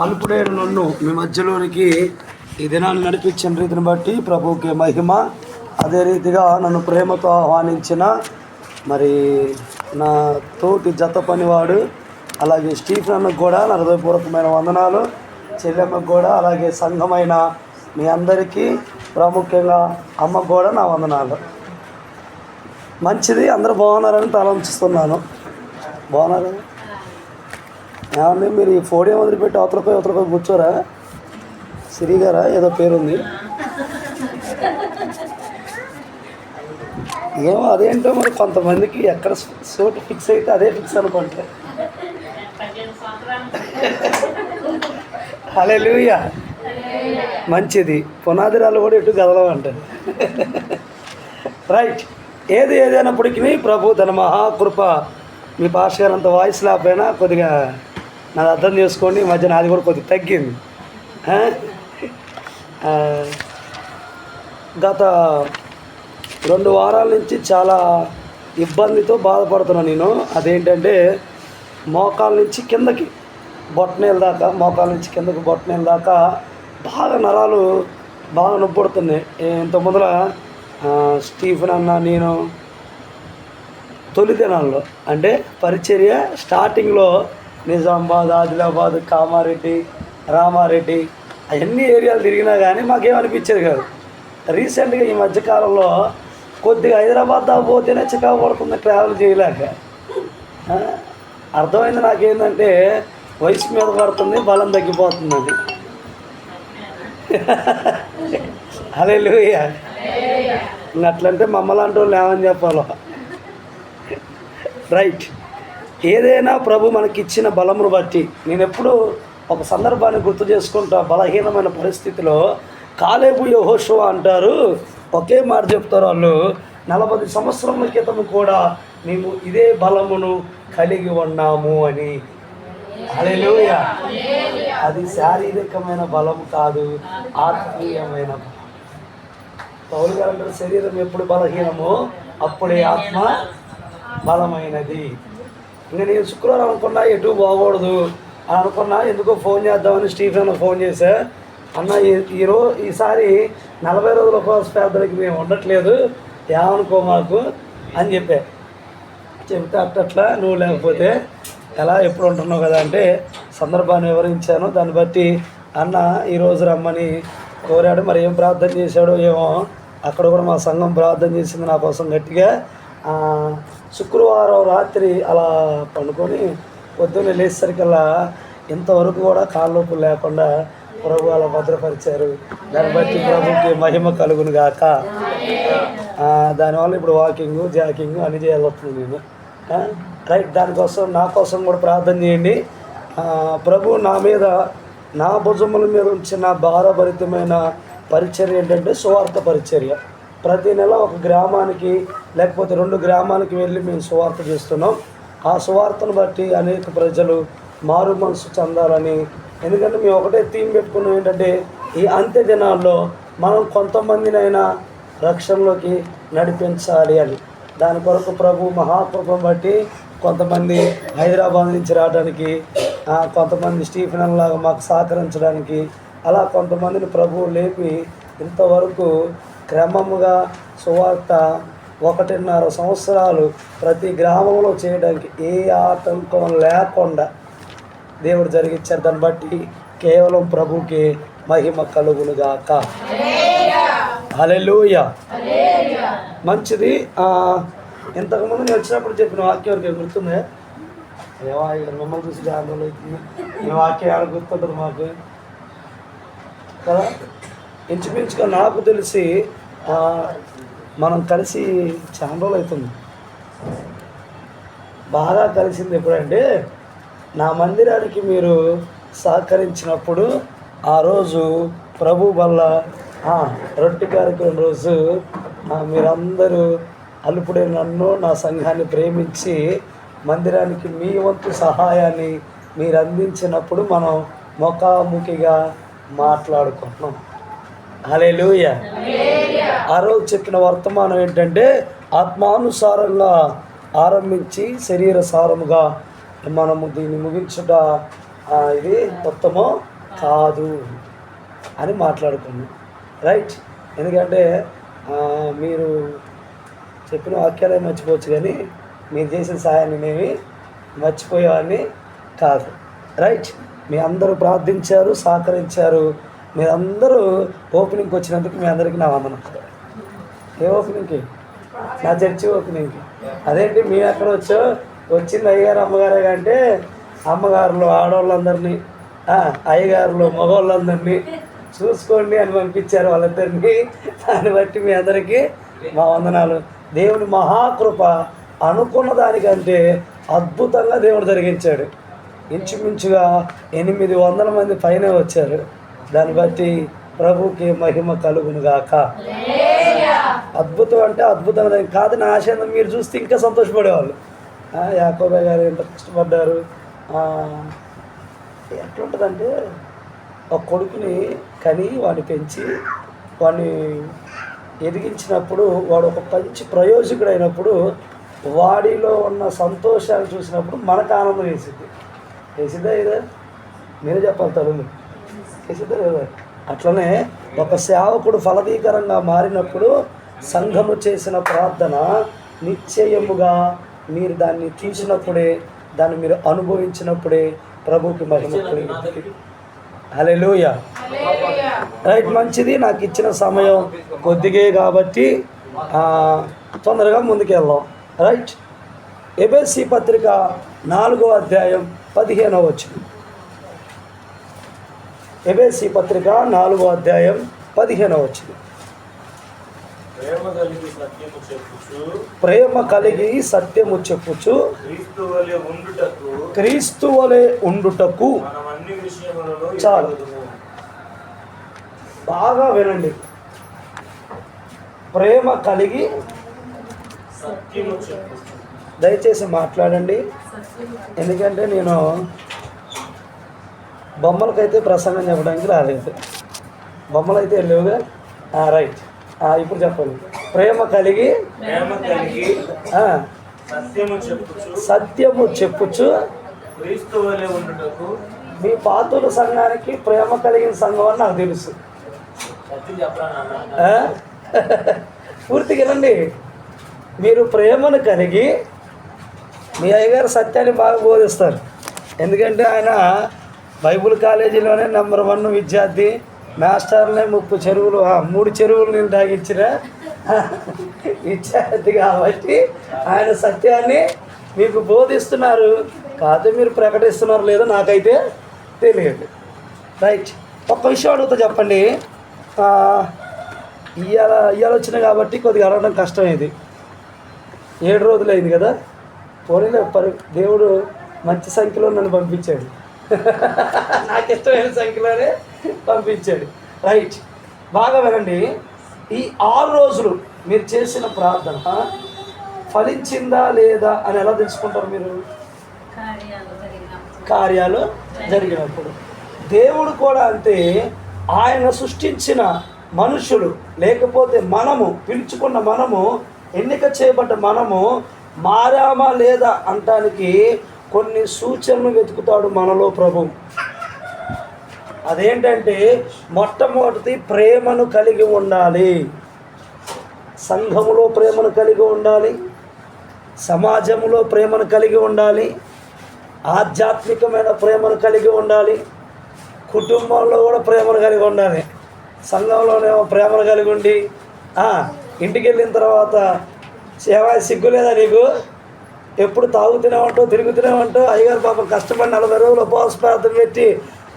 అల్పుడైన నన్ను మీ మధ్యలోనికి ఈ దినాన్ని నడిపించిన రీతిని బట్టి ప్రభువుకి మహిమ. అదే రీతిగా నన్ను ప్రేమతో ఆహ్వానించిన మరి నా తోటి జత పనివాడు అలాగే స్టీఫెన్ అన్నకు కూడా నా హృదయపూర్వకమైన వందనాలు. చెల్లెమ్మకు కూడా అలాగే సంఘమైన మీ అందరికీ ప్రాముఖ్యంగా అమ్మకు కూడా నా వందనాలు. మంచిది, అందరూ బాగున్నారని తలంచుస్తున్నాను. బాగున్నారు ఏమన్నా? మీరు ఈ ఫోన్ ఏం వదిలిపెట్టి అవతలపై కూర్చోరా? సిరిగారా ఏదో పేరుంది, ఏమో అదేంటో మరి కొంతమందికి ఎక్కడ సోటు ఫిక్స్ అయితే అదే ఫిక్స్ అనుకుంటే. హల్లెలూయా, మంచిది. పునాదిరాలు కూడా ఎటు కదలమంటారు. రైట్, ఏదైనప్పటికీ ప్రభు తన మహాకృప. మీ పాస్ గారు అంత వాయిస్ లేకపోయినా కొద్దిగా నాది అర్థం చేసుకోండి. ఈ మధ్య నాది కూడా కొద్దిగా తగ్గింది. గత 2 వారాల నుంచి చాలా ఇబ్బందితో బాధపడుతున్నాను నేను. అదేంటంటే మోకాల నుంచి కిందకి బొట్టనేల దాకా, మోకాల నుంచి కిందకి బొట్టనేల దాకా బాగా నరాలు బాగా నొప్పుడుతున్నాయి. ఇంత ముందర స్టీఫెన్ అన్న నేను తొలి దినాల్లో అంటే పరిచర్య స్టార్టింగ్లో నిజామాబాద్, ఆదిలాబాద్, కామారెడ్డి, రామారెడ్డి అవన్నీ ఏరియాలు తిరిగినా కానీ మాకేమనిపించేది కాదు. రీసెంట్గా ఈ మధ్యకాలంలో కొద్దిగా హైదరాబాద్ దాకా పోతేనే చికాకు పడుతుంది ట్రావెల్ చేయలేక. అర్థమైంది నాకేంటంటే వయసు మీద పడుతుంది, బలం తగ్గిపోతుందని. హల్లెలూయా. అట్లంటే మమ్మల్ని వాళ్ళు ఏమని చెప్పాలో. రైట్, ఏదైనా ప్రభు మనకి ఇచ్చిన బలమును బట్టి నేను ఎప్పుడు ఒక సందర్భాన్ని గుర్తు చేసుకుంటా. బలహీనమైన పరిస్థితిలో కాలేబు యెహోషువ అంటారు, ఒకే మాట చెప్తారు వాళ్ళు, 40 సంవత్సరముల క్రితం కూడా మేము ఇదే బలమును కలిగి ఉన్నాము అని. హల్లెలూయా. అది శారీరకమైన బలం కాదు, ఆత్మీయమైన బలం. పౌలు గారు అంటారు, శరీరం ఎప్పుడు బలహీనమో అప్పుడే ఆత్మ బలమైనది. ఇంకా నేను శుక్రవారం అనుకున్నా ఎటు పోకూడదు అని అనుకున్నా. ఎందుకో ఫోన్ చేద్దామని స్టీఫెన్ ఫోన్ చేశా. అన్న ఈసారి 40 రోజుల ఉపవాస ప్రార్థనకి మేము ఉండట్లేదు, ఏమనుకో మాకు అని చెప్తే అట్లా నువ్వు లేకపోతే ఎలా ఎప్పుడు ఉంటున్నావు కదా అంటే సందర్భాన్ని వివరించాను. దాన్ని బట్టి అన్న ఈరోజు రమ్మని కోరాడు. మరి ఏం ప్రార్థన చేశాడో ఏమో. అక్కడ కూడా మా సంఘం ప్రార్థన చేసింది నా కోసం గట్టిగా. శుక్రవారం రాత్రి అలా పండుకొని పొద్దున్నే లేచేసరికల్లా ఇంతవరకు కూడా కాళ్ళొప్పు లేకుండా ప్రభు అలా భద్రపరిచారు. దాన్ని బట్టి ప్రభుకి మహిమ కలుగును గాక. దానివల్ల ఇప్పుడు వాకింగ్, జాకింగ్ అన్నీ చేయాలవుతుంది నేను. రైట్, దానికోసం నా కోసం కూడా ప్రార్థన చేయండి. ప్రభు నా మీద, నా భుజముల మీద ఉంచిన భారభరితమైన పరిచర్య ఏంటంటే సువార్త పరిచర్య. ప్రతి నెల ఒక గ్రామానికి లేకపోతే 2 గ్రామాలకు వెళ్ళి మేము సువార్త చేస్తున్నాం. ఆ సువార్తను బట్టి అనేక ప్రజలు మారు మనసు చెందాలని. ఎందుకంటే మేము ఒకటే థీమ్ పెట్టుకున్నాం ఏంటంటే ఈ అంత్య దినాల్లో మనం కొంతమందినైనా రక్షణలోకి నడిపించాలి అని. దాని కొరకు ప్రభు మహాకృపను బట్టి కొంతమంది హైదరాబాద్ నుంచి రావడానికి, కొంతమంది స్టీఫెన్ లాగా మాకు సహకరించడానికి, అలా కొంతమందిని ప్రభువు లేపి ఇంతవరకు క్రమముగా సువార్త 1.5 సంవత్సరాలు ప్రతి గ్రామంలో చేయడానికి ఏ ఆటంకం లేకుండా దేవుడు జరిగించారు. దాన్ని బట్టి కేవలం ప్రభుకి మహిమ కలుగునుగాక. హల్లెలూయా. మంచిది. ఇంతకుముందు నేను వచ్చినప్పుడు చెప్పిన వాక్యం ఎవరికి గుర్తుందా? ఏమో మిమ్మల్ని చూసి ఆందోళన అవుతుంది. ఈ వాక్యం ఎలా గుర్తుంటుంది మాకు కదా? ఇంచుమించుగా నాకు తెలిసి మనం కలిసి చాలా రోజులు అవుతుంది. బాగా కలిసింది ఎప్పుడంటే నా మందిరానికి మీరు సహకరించినప్పుడు ఆ రోజు ప్రభు వల్ల రొట్టె కార్యక్రమం రోజు మీరందరూ అల్పుడే నన్ను నా సంఘాన్ని ప్రేమించి మందిరానికి మీ వంతు సహాయాన్ని మీరు అందించినప్పుడు మనం ముఖాముఖిగా మాట్లాడుకుంటున్నాం. హల్లెలూయా. ఆ రోజు చెప్పిన వర్తమానం ఏంటంటే ఆత్మానుసారంగా ఆరంభించి శరీర సారముగా మనము దీన్ని ముగించుట ఇది ఉత్తమం కాదు అని మాట్లాడుకున్నాం. రైట్. ఎందుకంటే మీరు చెప్పిన వాక్యాలే మర్చిపోవచ్చు, కానీ మీరు చేసిన సహాయాన్ని నేమి మర్చిపోయేవాడిని కాదు. రైట్. మీ అందరూ ప్రార్థించారు, సహకరించారు. మీరందరూ ఓపెనింగ్కి వచ్చినందుకు మీ అందరికీ నా వందనం. ఏ ఓపెనింగ్కి? నా చర్చి ఓపెనింగ్కి. అదేంటి మీ ఎక్కడ వచ్చింది అయ్యగారు అమ్మగారే అంటే అమ్మగారులు ఆడవాళ్ళందరినీ, అయ్యగారులు మగవాళ్ళందరినీ చూసుకోండి అని పంపించారు వాళ్ళిద్దరినీ. దాన్ని బట్టి మీ అందరికీ మా వందనాలు. దేవుని మహాకృప అనుకున్న దానికంటే అద్భుతంగా దేవుడు జరిగించాడు. ఇంచుమించుగా 800 మంది పైనే వచ్చారు. దాన్ని బట్టి ప్రభుకి మహిమ కలుగును గాక. అద్భుతం అంటే అద్భుతం కాదు. నా ఆశయం మీరు చూస్తే ఇంకా సంతోషపడేవాళ్ళు. యాకోబయ్య గారు ఎంత కష్టపడ్డారు. ఎట్లుంటుందంటే ఒక కొడుకుని కని వాడిని పెంచి వాడిని ఎదిగించినప్పుడు వాడు ఒక మంచి ప్రయోజకుడు అయినప్పుడు వాడిలో ఉన్న సంతోషాలు చూసినప్పుడు మనకు ఆనందం వేసిద్దా ఇదే? మీరే చెప్పాలి తల్లు. వేసిద్దా లేదా? అట్లనే ఒక సేవకుడు ఫలదీకరంగా మారినప్పుడు సంఘము చేసిన ప్రార్థన నిశ్చయముగా మీరు దాన్ని చూసినప్పుడే, దాన్ని మీరు అనుభవించినప్పుడే ప్రభువుకి మహిమ కలిగింది. హల్లెలూయా. రైట్. మంచిది. నాకు ఇచ్చిన సమయం కొద్దిగే కాబట్టి తొందరగా ముందుకెళ్దాం. రైట్. ఎబెసీ పత్రిక 4వ అధ్యాయం 15వ వచనం. ఎబెసీ పత్రిక 4వ అధ్యాయం 15వ వచనం. ప్రేమ కలిగి సత్యము చెప్పుచు క్రీస్తు వలె ఉండుటకు. చాలు, బాగా వినండి. ప్రేమ కలిగి, దయచేసి మాట్లాడండి. ఎందుకంటే నేను బొమ్మలకైతే ప్రసంగం చెప్పడానికి రాలేదు. బొమ్మలు అయితే లేవుగా. రైట్. ఇప్పుడు చెప్పండి. ప్రేమ కలిగి సత్యము చెప్పుచు. మీ పాతుల సంఘానికి ప్రేమ కలిగిన సంఘం అని నాకు తెలుసు. పూర్తిగా వినండి. మీరు ప్రేమను కలిగి, మీ అయ్యగారు సత్యాన్ని బాగా బోధిస్తారు. ఎందుకంటే ఆయన బైబుల్ కాలేజీలోనే నెంబర్ 1 విద్యార్థి. మాస్టర్లే 30 చెరువులు 3 చెరువులు నేను తాగించిన విద్యార్థి కాబట్టి ఆయన సత్యాన్ని మీకు బోధిస్తున్నారు. కాదు మీరు ప్రకటిస్తున్నారు లేదో నాకైతే తెలియదు. రైట్. ఒక్క విషయం అడుగుతా, చెప్పండి. ఇవాళ వచ్చినాయి కాబట్టి కొద్దిగా అడగడం కష్టం. ఇది 7 రోజులు అయింది కదా. పోనీ దేవుడు మంచి సంఖ్యలో నన్ను పంపించాడు. నాకు ఇష్టమైన సంఖ్యలోనే పంపించాడు. రైట్. బాగా వినండి. ఈ 6 రోజులు మీరు చేసిన ప్రార్థన ఫలించిందా లేదా అని ఎలా తెలుసుకుంటారు మీరు? కార్యాలు జరిగినప్పుడు. దేవుడు కూడా అంతే. ఆయన సృష్టించిన మనుషులు, లేకపోతే మనము పిలుచుకున్న మనము, ఎన్నిక చేయబడ్డ మనము మారామా లేదా అంటానికి కొన్ని సూచనలు వెతుకుతాడు మనలో ప్రభు. అదేంటంటే మొట్టమొదటి ప్రేమను కలిగి ఉండాలి. సంఘములో ప్రేమను కలిగి ఉండాలి, సమాజంలో ప్రేమను కలిగి ఉండాలి, ఆధ్యాత్మికమైన ప్రేమను కలిగి ఉండాలి, కుటుంబంలో కూడా ప్రేమను కలిగి ఉండాలి. సంఘంలోనేమో ప్రేమను కలిగి ఉండి ఇంటికి వెళ్ళిన తర్వాత సిగ్గు లేదా నీకు? ఎప్పుడు తాగుతూనే ఉంటావు, తిరుగుతూనే ఉంటావు. అయ్యగారు పాపం కష్టపడి 40 రోజులు ఉపవాస ప్రార్థన పెట్టి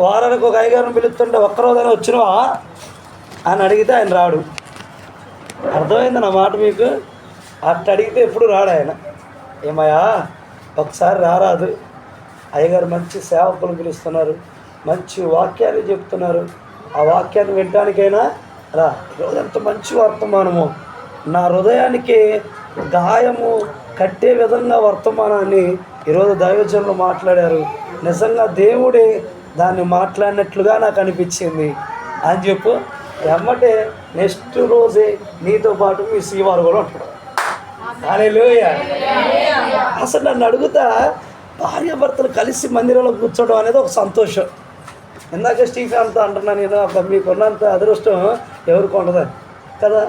వారానికి ఒక అయ్యగారిని పిలుస్తుంటే ఒక్కరోజైనా వచ్చినవా అని అడిగితే ఆయన రాడు. అర్థమైంది నా మాట మీకు? అట్ట అడిగితే ఎప్పుడు రాడు ఆయన. ఏమయ్యా ఒకసారి రారాదు, అయ్యగారు మంచి సేవకులు పిలుస్తున్నారు, మంచి వాక్యాన్ని చెప్తున్నారు, ఆ వాక్యాన్ని వినడానికైనా రా. ఈరోజు ఎంత మంచి వర్తమానము, నా హృదయానికి గాయము కట్టే విధంగా వర్తమానాన్ని ఈరోజు దైవజనులు మాట్లాడారు. నిజంగా దేవుడే దాన్ని మాట్లాడినట్లుగా నాకు అనిపించింది అని చెప్పు. ఎమ్మటే నెక్స్ట్ రోజే నీతో పాటు మీ శ్రీవారు కూడా ఉంటాడు. హల్లెలూయా. అసలు నన్ను అడుగుతా, భార్యాభర్తలు కలిసి మందిరంలో కూర్చోవడం అనేది ఒక సంతోషం. ఇందాక స్టీఫెన్ అంతా అంటున్నా నేను, అబ్బా మీకున్నంత అదృష్టం ఎవరికి ఉండదని కదా.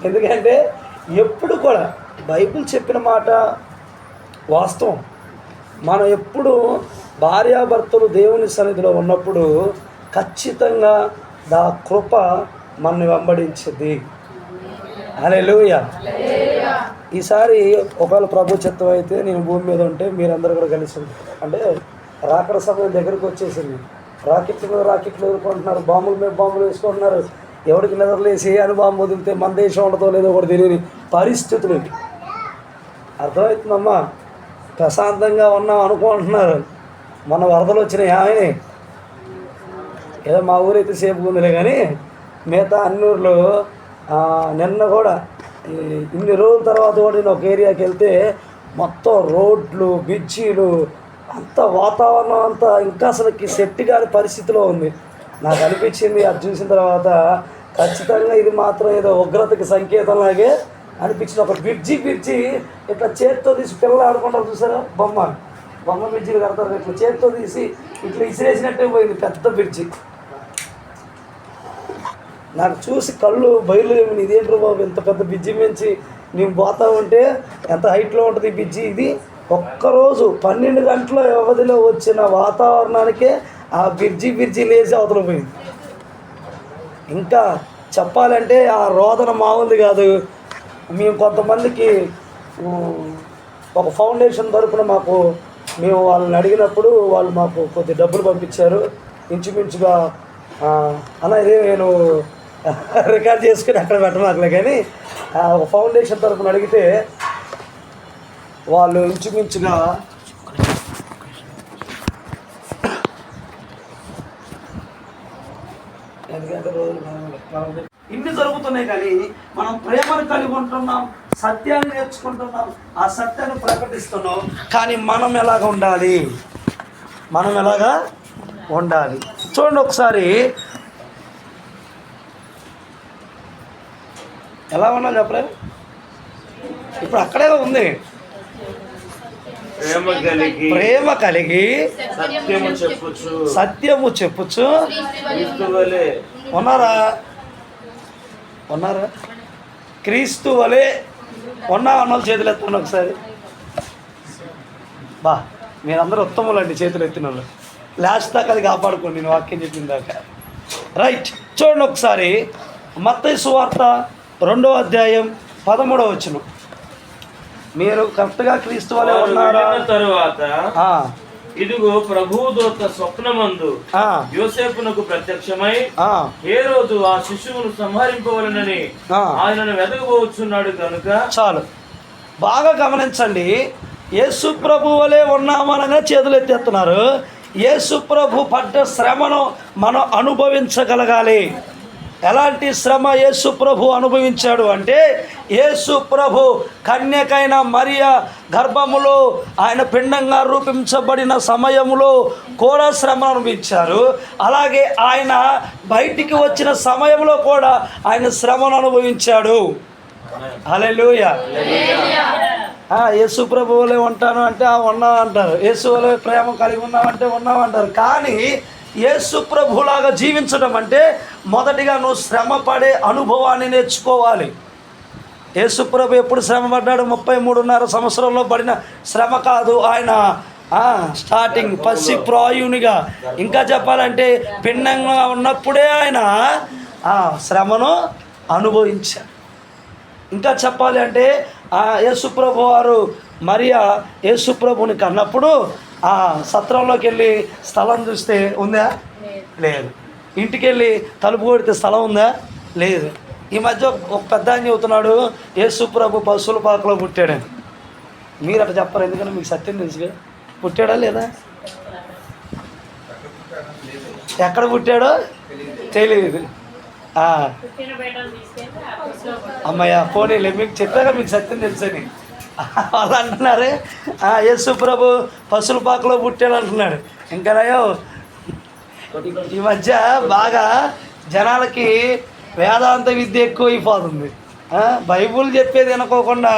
ఎందుకంటే ఎప్పుడు కూడా బైబిల్ చెప్పిన మాట వాస్తవం. మనం ఎప్పుడు భార్యాభర్తలు దేవుని సన్నిధిలో ఉన్నప్పుడు ఖచ్చితంగా దా కృప మనని వెంబడించింది. హల్లెలూయా. ఈసారి ఒకవేళ ప్రభు చిత్తం అయితే నేను భూమి మీద ఉంటే మీరందరూ కూడా కలిసి ఉంటారు. అంటే రాకడ సమయం దగ్గరకు వచ్చేసింది. రాకెట్ల మీద రాకెట్లు ఎదుర్కొంటున్నారు, బాంబుల మీద బాంబులు వేసుకుంటున్నారు. ఎవరికి నిద్రలేసి అని బాంబు వదిలితే మన దేశం ఉండదో లేదో కూడా తెలియని పరిస్థితులు. అర్థమవుతుందమ్మా. ప్రశాంతంగా ఉన్నాం అనుకుంటున్నారు, మన వరదలు వచ్చినాయి. ఆమె ఏదో మా ఊరైతే సేఫ్గా ఉందిలే, కానీ మిగతా అన్ని ఊర్లు నిన్న కూడా ఇన్ని రోజుల తర్వాత కూడా నేను ఒక ఏరియాకి వెళ్తే మొత్తం రోడ్లు, బ్రిడ్జీలు, అంత వాతావరణం అంతా ఇంకా అసలుకి సెట్ కాని పరిస్థితిలో ఉంది. నాకు అనిపించింది అది చూసిన తర్వాత, ఖచ్చితంగా ఇది మాత్రం ఏదో ఉగ్రతకి సంకేతంలాగే అనిపించింది. ఒక బ్రిడ్జి ఇట్లా చేతితో తీసి పిల్లలు ఆడుకుంటారు చూసారా, బొమ్మ బ్రిడ్జిలు కడతారు, ఇట్లా చేతితో తీసి ఇట్లా ఇసిరేసినట్టే పోయింది పెద్ద బ్రిడ్జి. నాకు చూసి కళ్ళు బయలు, ఇదేంటి బాబు ఇంత పెద్ద బ్రిడ్జి మించి నేను పోతా ఉంటే ఎంత హైట్లో ఉంటుంది ఈ బ్రిడ్జి. ఇది ఒక్కరోజు 12 గంటల వ్యవధిలో వచ్చిన వాతావరణానికే ఆ బ్రిడ్జి లేచి అవతల పోయింది. ఇంకా చెప్పాలంటే ఆ రోదన మామూలు కాదు. మేము కొంతమందికి ఒక ఫౌండేషన్ తరపున మేము వాళ్ళని అడిగినప్పుడు వాళ్ళు మాకు కొద్ది డబ్బులు పంపించారు. ఇంచుమించుగా అలా ఇదే నేను రికార్డ్ చేసుకుని అక్కడ పెట్టమాకలే, కానీ ఒక ఫౌండేషన్ తరపున అడిగితే వాళ్ళు ఇంచుమించుగా ఇన్ని జరుగుతున్నాయి. కానీ మనం ప్రేమను కలిగి ఉంటున్నాం, సత్యాన్ని నేర్చుకుంటున్నాం, ఆ సత్యాన్ని ప్రకటిస్తున్నాం. కానీ మనం ఎలాగా ఉండాలి చూడండి ఒకసారి. ఎలా ఉండాలి చెప్పలే, ఇప్పుడు అక్కడే ఉంది. ప్రేమ కలిగి సత్యము చెప్పుచు ఉన్నారా క్రీస్తు వలె అన్న చేతులు ఎత్తండి ఒకసారి. మీరందరూ ఉత్తములండి చేతులు ఎత్తిన వాళ్ళు. లాస్ట్ దాకా అది కాపాడుకోండి, నేను వాక్యం చెప్పిన దాకా. రైట్, చూడండి ఒకసారి. మత్తయి సువార్త 2వ అధ్యాయం 13వ వచనం. మీరు కరెక్ట్గా క్రీస్తు వలె ఉన్నారా? తరువాత ఇదిగో ప్రభువు దూత స్వప్నమందు యోసేపునకు ప్రత్యక్షమై హేరోదు ఆ శిశువును సంహరింపవలనని ఆయనను వెతకబోచున్నాడు కనుక. చాలు, బాగా గమనించండి. యేసు ప్రభు వలె ఉన్నామనగా చేతులు ఎత్తేస్తున్నారు. యేసు ప్రభు పడ్డ శ్రమను మనం అనుభవించగలగాలి. ఎలాంటి శ్రమ యేసు ప్రభు అనుభవించాడు అంటే, యేసు ప్రభు కన్యకైన మరియా గర్భములో ఆయన పిండంగా రూపించబడిన సమయములో కూడా శ్రమ అనుభవించారు. అలాగే ఆయన బయటికి వచ్చిన సమయంలో కూడా ఆయన శ్రమను అనుభవించాడు. హల్లెలూయా. యేసు ప్రభువులే ఉంటాను అంటే ఉన్నావు అంటారు, యేసు వలె ప్రేమ కలిగి ఉన్నామంటే ఉన్నామంటారు. కానీ యేసు ప్రభులాగా జీవించడం అంటే మొదటిగా నువ్వు శ్రమ పడే అనుభవాన్ని నేర్చుకోవాలి. యేసు ప్రభు ఎప్పుడు శ్రమ పడ్డాడు? 33.5 సంవత్సరంలో పడిన శ్రమ కాదు. ఆయన స్టార్టింగ్ పసి ప్రాయునిగా, ఇంకా చెప్పాలంటే పిండంగా ఉన్నప్పుడే ఆయన శ్రమను అనుభవించాడు. ఇంకా చెప్పాలి అంటే యేసు ప్రభు వారు మరియా యేసు ప్రభుని కన్నప్పుడు సత్రంలోకి వెళ్ళి స్థలం చూస్తే ఉందా? లేదు. ఇంటికి వెళ్ళి తలుపు కొడితే స్థలం ఉందా? లేదు. ఈ మధ్య ఒక పెద్ద ఆయన చెబుతున్నాడు యేసు ప్రభు పశువుల పాకలో పుట్టాడని. మీరు అట్లా చెప్పరు, ఎందుకంటే మీకు సత్యం తెలుసుగా. పుట్టాడా లేదా? ఎక్కడ పుట్టాడో తెలియదు. అమ్మయ్య పోనీలే, మీకు చెప్పాక మీకు సత్యం తెలుసని. వాళ్ళు అంటున్నారు యేసు ప్రభు పశువుల పాకలో పుట్టాడు అంటున్నాడు. ఇంకానయో ఈ మధ్య బాగా జనాలకి వేదాంత విద్య ఎక్కువ అయిపోతుంది. బైబుల్ చెప్పేది వినుకోకుండా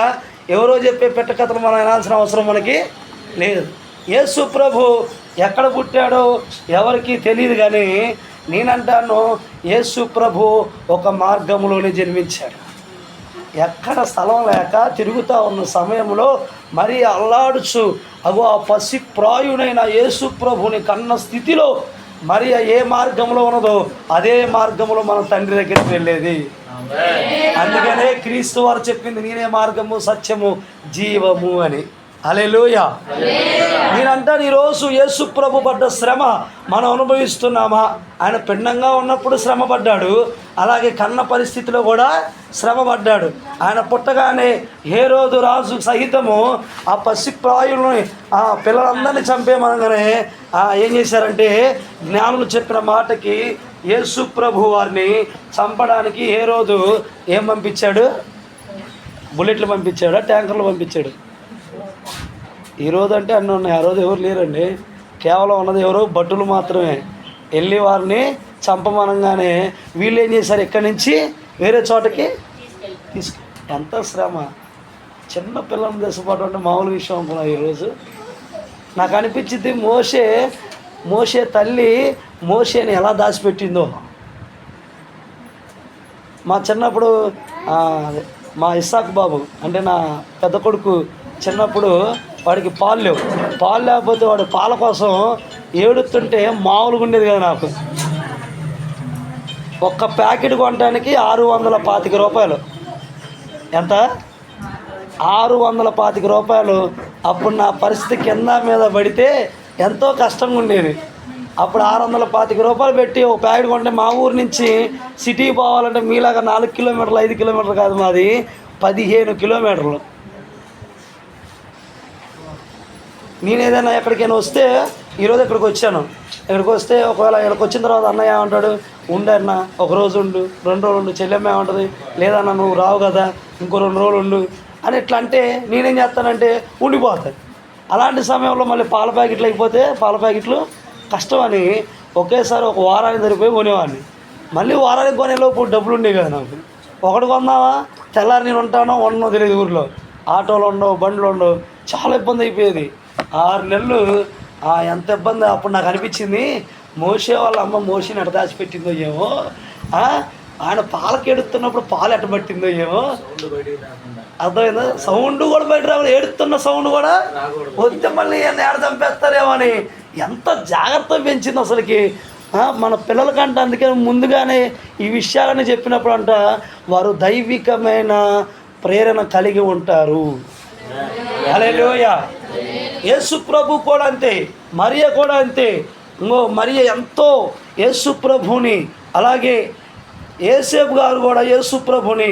ఎవరో చెప్పే పెట్టకథలు మనం వినాల్సిన అవసరం మనకి లేదు. యేసు ప్రభు ఎక్కడ పుట్టాడో ఎవరికి తెలియదు, కానీ నేనంటాను యేసు ప్రభు ఒక మార్గంలోనే జన్మించాడు. ఎక్కడ స్థలం లేక తిరుగుతూ ఉన్న సమయంలో మరి అల్లాడుచు అగో ఆ పసి ప్రాయుడైన యేసు ప్రభుని కన్న స్థితిలో మరి ఏ మార్గంలో ఉన్నదో అదే మార్గంలో మన తండ్రి దగ్గరికి వెళ్ళేది. అందుకనే క్రీస్తు వారు చెప్పింది, నేనే మార్గము సత్యము జీవము అని. హల్లెలూయా. నేనంటాను ఈరోజు యేసు ప్రభు పడ్డ శ్రమ మనం అనుభవిస్తున్నామా? ఆయన పిండంగా ఉన్నప్పుడు శ్రమ పడ్డాడు, అలాగే కన్న పరిస్థితిలో కూడా శ్రమ పడ్డాడు. ఆయన పుట్టగానే హేరోదు రాజు సహితము ఆ పసి ప్రాయుల్ని ఆ పిల్లలందరినీ చంపేమనగానే ఏం చేశారంటే, జ్ఞానులు చెప్పిన మాటకి యేసు ప్రభు వారిని చంపడానికి హేరోదు ఏం పంపించాడు? బుల్లెట్లు పంపించాడా, ట్యాంకర్లు పంపించాడు? ఈరోజు అంటే అన్నీ ఉన్నాయి, ఆ రోజు ఎవరు లేరండి. కేవలం ఉన్నది ఎవరో భటులు మాత్రమే. వెళ్ళి వారిని చంపమనగానే వీళ్ళు ఏం చేశారు, ఇక్కడి నుంచి వేరే చోటకి ఎంత శ్రమ. చిన్న పిల్లల్ని దశపాటు అంటే మామూలు విషయం అనుకున్నా. ఈరోజు నాకు అనిపించింది, మోషే తల్లి మోషేని ఎలా దాచిపెట్టిందో. మా చిన్నప్పుడు మా ఇస్సాకు బాబు అంటే నా పెద్ద కొడుకు చిన్నప్పుడు వాడికి పాలు లేకపోతే వాడి పాల కోసం ఏడుతుంటే మామూలుగా ఉండేది కదా. నాకు ఒక్క ప్యాకెట్ కొనడానికి 625 రూపాయలు. ఎంత? 625 రూపాయలు. అప్పుడు నా పరిస్థితి కింద మీద పడితే ఎంతో కష్టంగా ఉండేది. అప్పుడు 625 రూపాయలు పెట్టి ఒక ప్యాకెట్ కొంటే మా ఊరు నుంచి సిటీకి పోవాలంటే మీలాగా 4 కిలోమీటర్లు 5 కిలోమీటర్లు కాదు, మాది 15 కిలోమీటర్లు. నేను ఏదైనా ఎక్కడికైనా వస్తే, ఈరోజు ఇక్కడికి వచ్చాను, ఇక్కడికి వస్తే ఒకవేళ ఇక్కడికి వచ్చిన తర్వాత అన్నయ్య ఏమంటాడు, ఉండన్నా ఒక రోజు ఉండు, 2 రోజులు ఉండు. చెల్లెమ్మ ఏమంటుంది, లేదన్నా నువ్వు రావు కదా ఇంకో 2 రోజులు ఉండు అని. ఇట్లా అంటే నేనేం చేస్తానంటే ఉండిపోతాను. అలాంటి సమయంలో మళ్ళీ పాల ప్యాకెట్లు అయిపోతే పాల ప్యాకెట్లు కష్టం అని ఒకేసారి ఒక వారానికి సరిపోయి కొనేవాడిని. మళ్ళీ వారానికి కొనేలోపు డబ్బులు ఉండేవి కదా నాకు. ఒకటి కొందామా, తెల్లారి నేను ఉంటానో ఉండనో తెలియదు. ఊరిలో ఆటోలు ఉండవు, బండ్లు ఉండవు, చాలా ఇబ్బంది అయిపోయేది. 6 నెలలు ఎంత ఇబ్బంది. అప్పుడు నాకు అనిపించింది, మోసే వాళ్ళ అమ్మ మోసేని ఎట దాచిపెట్టిందో ఏమో, ఆయన పాలకి ఎడుతున్నప్పుడు పాలు ఎట్టబట్టిందో ఏమో. అర్థమైందా? సౌండ్ కూడా బయట రావాలి, ఏడుతున్న సౌండ్ కూడా వస్తే మళ్ళీ ఏడ చంపేస్తారేమో అని ఎంత జాగ్రత్త పెంచింది అసలుకి మన పిల్లలకంటే. అందుకని ముందుగానే ఈ విషయాలని చెప్పినప్పుడు అంట వారు దైవికమైన ప్రేరణ కలిగి ఉంటారు. హల్లెలూయా. యేసు ప్రభు కూడా అంతే, మరియ కూడా అంతే. మరియ ఎంతో యేసు ప్రభుని, అలాగే యేసేపు గారు కూడా యేసు ప్రభుని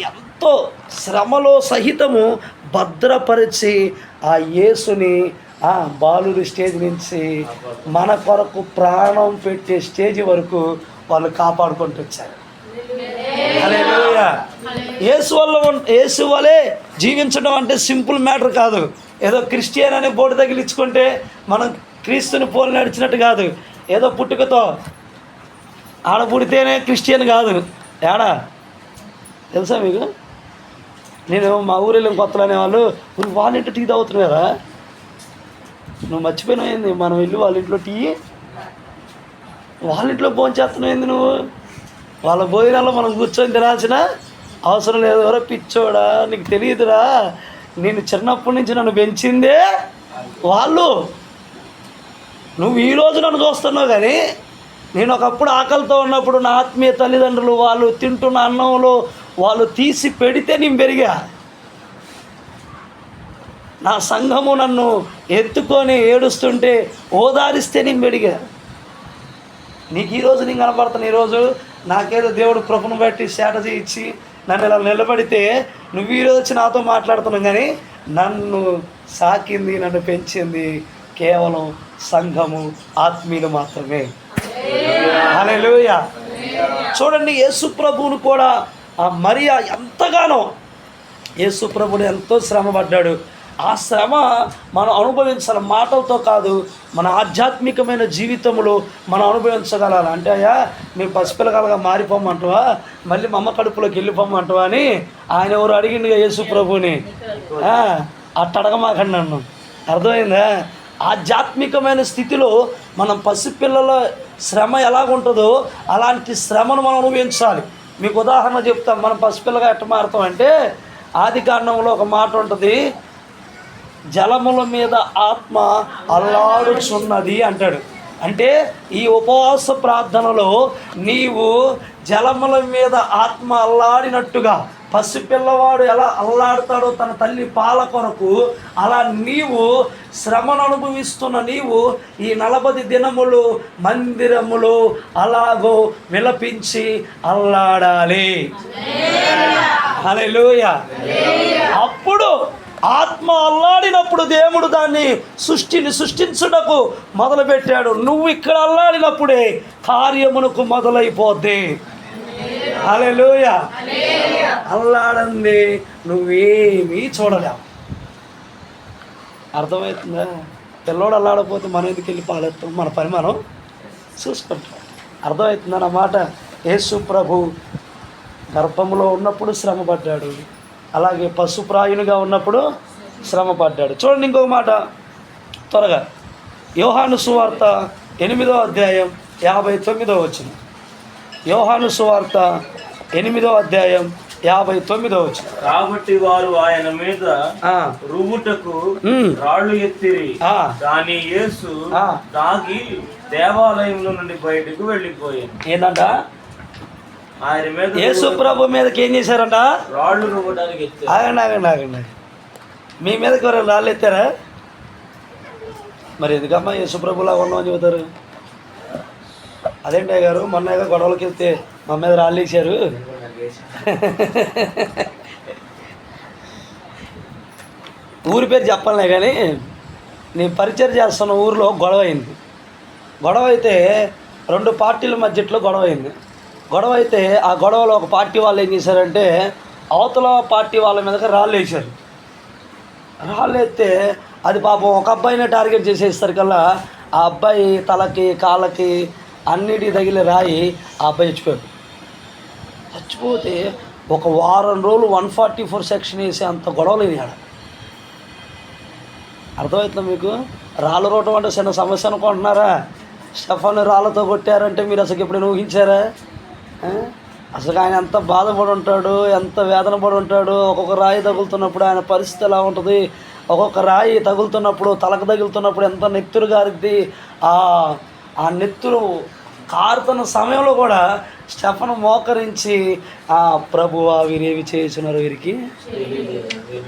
ఎంతో శ్రమలో సహితము భద్రపరిచి ఆ యేసుని బాలుడి స్టేజ్ నుంచి మన కొరకు ప్రాణం పెట్టే స్టేజ్ వరకు వాళ్ళు కాపాడుకుంటూ వచ్చారు. హల్లెలూయా. యేసు వలే జీవించడం అంటే సింపుల్ మ్యాటర్ కాదు. ఏదో క్రిస్టియన్ అనే బోర్డు తగిలించుకుంటే మనం క్రీస్తుని పోలి నడిచినట్టు కాదు. ఏదో పుట్టుకతో ఆడ పుడితేనే క్రిస్టియన్ కాదు. ఏడా తెలుసా మీకు? నేను మా ఊరు వెళ్ళిన కొత్తలు అనేవాళ్ళు, వాళ్ళ ఇంట్లో టీ తాగుతున్నావు కదా, నువ్వు మర్చిపోయినాయింది, మనం వెళ్ళి వాళ్ళ ఇంట్లో టీ, వాళ్ళ ఇంట్లో భోంచేస్తున్నాయింది. నువ్వు వాళ్ళ భోజనాల్లో మనం కూర్చొని తినాల్సిన అవసరం లేదు. ఎవరో పిచ్చోడా, నీకు తెలియదురా, నేను చిన్నప్పటి నుంచి నన్ను పెంచిందే వాళ్ళు. నువ్వు ఈరోజు నన్ను చూస్తున్నావు, కానీ నేను ఒకప్పుడు ఆకలితో ఉన్నప్పుడు నా ఆత్మీయ తల్లిదండ్రులు వాళ్ళు తింటున్న అన్నంలో వాళ్ళు తీసి పెడితే నేను పెరిగా. నా సంఘము నన్ను ఎత్తుకొని ఏడుస్తుంటే ఓదారిస్తే నేను పెరిగా. నీకు ఈరోజు నేను కనపడుతున్నా. ఈరోజు నాకేదో దేవుడు కృపను బట్టి స్ట్రాటజీ ఇచ్చి నన్ను ఇలా నిలబడితే నువ్వు ఈరోజు వచ్చి నాతో మాట్లాడుతున్నావు, కానీ నన్ను సాకింది, నన్ను పెంచింది కేవలం సంఘము, ఆత్మీయులు మాత్రమే. హల్లెలూయా. చూడండి, యేసు ప్రభువును కూడా మరియ ఎంతగానో, యేసు ప్రభువుని ఎంతో శ్రమ పడ్డాడు. ఆ శ్రమ మనం అనుభవించాలి, మాటలతో కాదు, మన ఆధ్యాత్మికమైన జీవితంలో మనం అనుభవించగలాలి. అంటే అయ్యా మేము పసిపిల్లగాలుగా మారిపోమంటావా, మళ్ళీ మా అమ్మ కడుపులోకి వెళ్ళిపోమంటావా అని ఆయన ఎవరు అడిగిండుగా యేసు ప్రభుని. అట్టడగమాకండి నన్ను, అర్థమైందా? ఆధ్యాత్మికమైన స్థితిలో మనం పసిపిల్లల శ్రమ ఎలాగుంటుందో అలాంటి శ్రమను మనం అనుభవించాలి. మీకు ఉదాహరణ చెప్తాం. మనం పసిపిల్లగా ఎట్ట మారుతామంటే, ఆది కాండంలో ఒక మాట ఉంటుంది, జలముల మీద ఆత్మ అల్లాడుచున్నది అంటాడు. అంటే ఈ ఉపవాస ప్రార్థనలో నీవు జలముల మీద ఆత్మ అల్లాడినట్టుగా, పసిపిల్లవాడు ఎలా అల్లాడుతాడో తన తల్లి పాల కొరకు, అలా నీవు శ్రమను అనుభవిస్తున్న నీవు ఈ 40 దినములు మందిరములో అలాగో విలపించి అల్లాడాలి. హల్లెలూయా. అప్పుడు ఆత్మ అల్లాడినప్పుడు దేవుడు దాన్ని సృష్టించుటకు మొదలుపెట్టాడు. నువ్వు ఇక్కడ అల్లాడినప్పుడే కార్యమునకు మొదలైపోద్ది. హల్లెలూయా. అల్లాడంది నువ్వేమీ చూడలేవు. అర్థమవుతుందా? పిల్లోడు అల్లాడకపోతే మనం ఎందుకు వెళ్ళి పాలెత్తాం? మన పని మనం చూసుకుంటాం. అర్థమవుతుందా నా మాట? యేసు ప్రభు గర్భంలో ఉన్నప్పుడు శ్రమ పడ్డాడు, అలాగే పశుప్రాయునిగా ఉన్నప్పుడు శ్రమ పడ్డాడు. చూడండి ఇంకొక మాట త్వరగా, యోహాను సువార్త 8వ అధ్యాయం 59వ వచనం. యోహాను సువార్త 8వ అధ్యాయం 59వ వచనం. కాబట్టి వారు ఆయన మీద రువ్వుటకు రాళ్ళు ఎత్తిరి, కానీ యేసు తాగి దేవాలయంలో నుండి బయటకు వెళ్ళిపోయాడు. ఏంటంట? ఆయన మీద యేసు ప్రభు మీదకి ఏం చేశారంట? రాళ్ళు రువ్వడానికి ఎత్తారు. ఆగండి. మీ మీదకి ఎవరైనా రాళ్ళు ఎత్తారా? మరి ఎందుకమ్మా యేసు ప్రభులాగా ఉన్నామని చెబుతారు? అదేంటి గారు, మొన్న గొడవలకి వెళ్తే మా మీద రాళ్ళు వేసారు. ఊరి పేరు చెప్పలే కానీ నేను పరిచయం చేస్తున్న ఊరిలో గొడవ అయింది. గొడవ అయితే 2 పార్టీల మధ్యలో గొడవ అయింది. గొడవ అయితే ఆ గొడవలో ఒక పార్టీ వాళ్ళు ఏం చేశారంటే అవతల పార్టీ వాళ్ళ మీదకి రాళ్ళు వేసారు. రాళ్ళు వేస్తే అది పాపం ఒక అబ్బాయినే టార్గెట్ చేసేసరికల్లా ఆ అబ్బాయి తలకి కాళ్ళకి అన్నిటికి తగిలి రాయి ఆ అబ్బాయి చచ్చిపోతే ఒక వారం రోజులు 144 సెక్షన్ వేసి అంత గొడవలు ఆడ. అర్థమవుతుందా మీకు? రాళ్ళు రోటం అంటే చిన్న సమస్య అనుకుంటున్నారా? స్టెఫన్ రాళ్ళతో కొట్టారంటే మీరు అసలు ఎప్పుడైనా ఊహించారా? అసలు ఆయన ఎంత బాధపడి ఉంటాడు, ఎంత వేదన పడి ఉంటాడు. ఒక్కొక్క రాయి తగులుతున్నప్పుడు ఆయన పరిస్థితి ఎలా ఉంటుంది, ఒక్కొక్క రాయి తగులుతున్నప్పుడు తలకు తగులుతున్నప్పుడు ఎంత నెత్తురు గారిద్ది. ఆ నెత్తురు కారుతున్న సమయంలో కూడా స్టెఫన్ మోకరించి ప్రభువా వీరేవి చేస్తున్నారు వీరికి.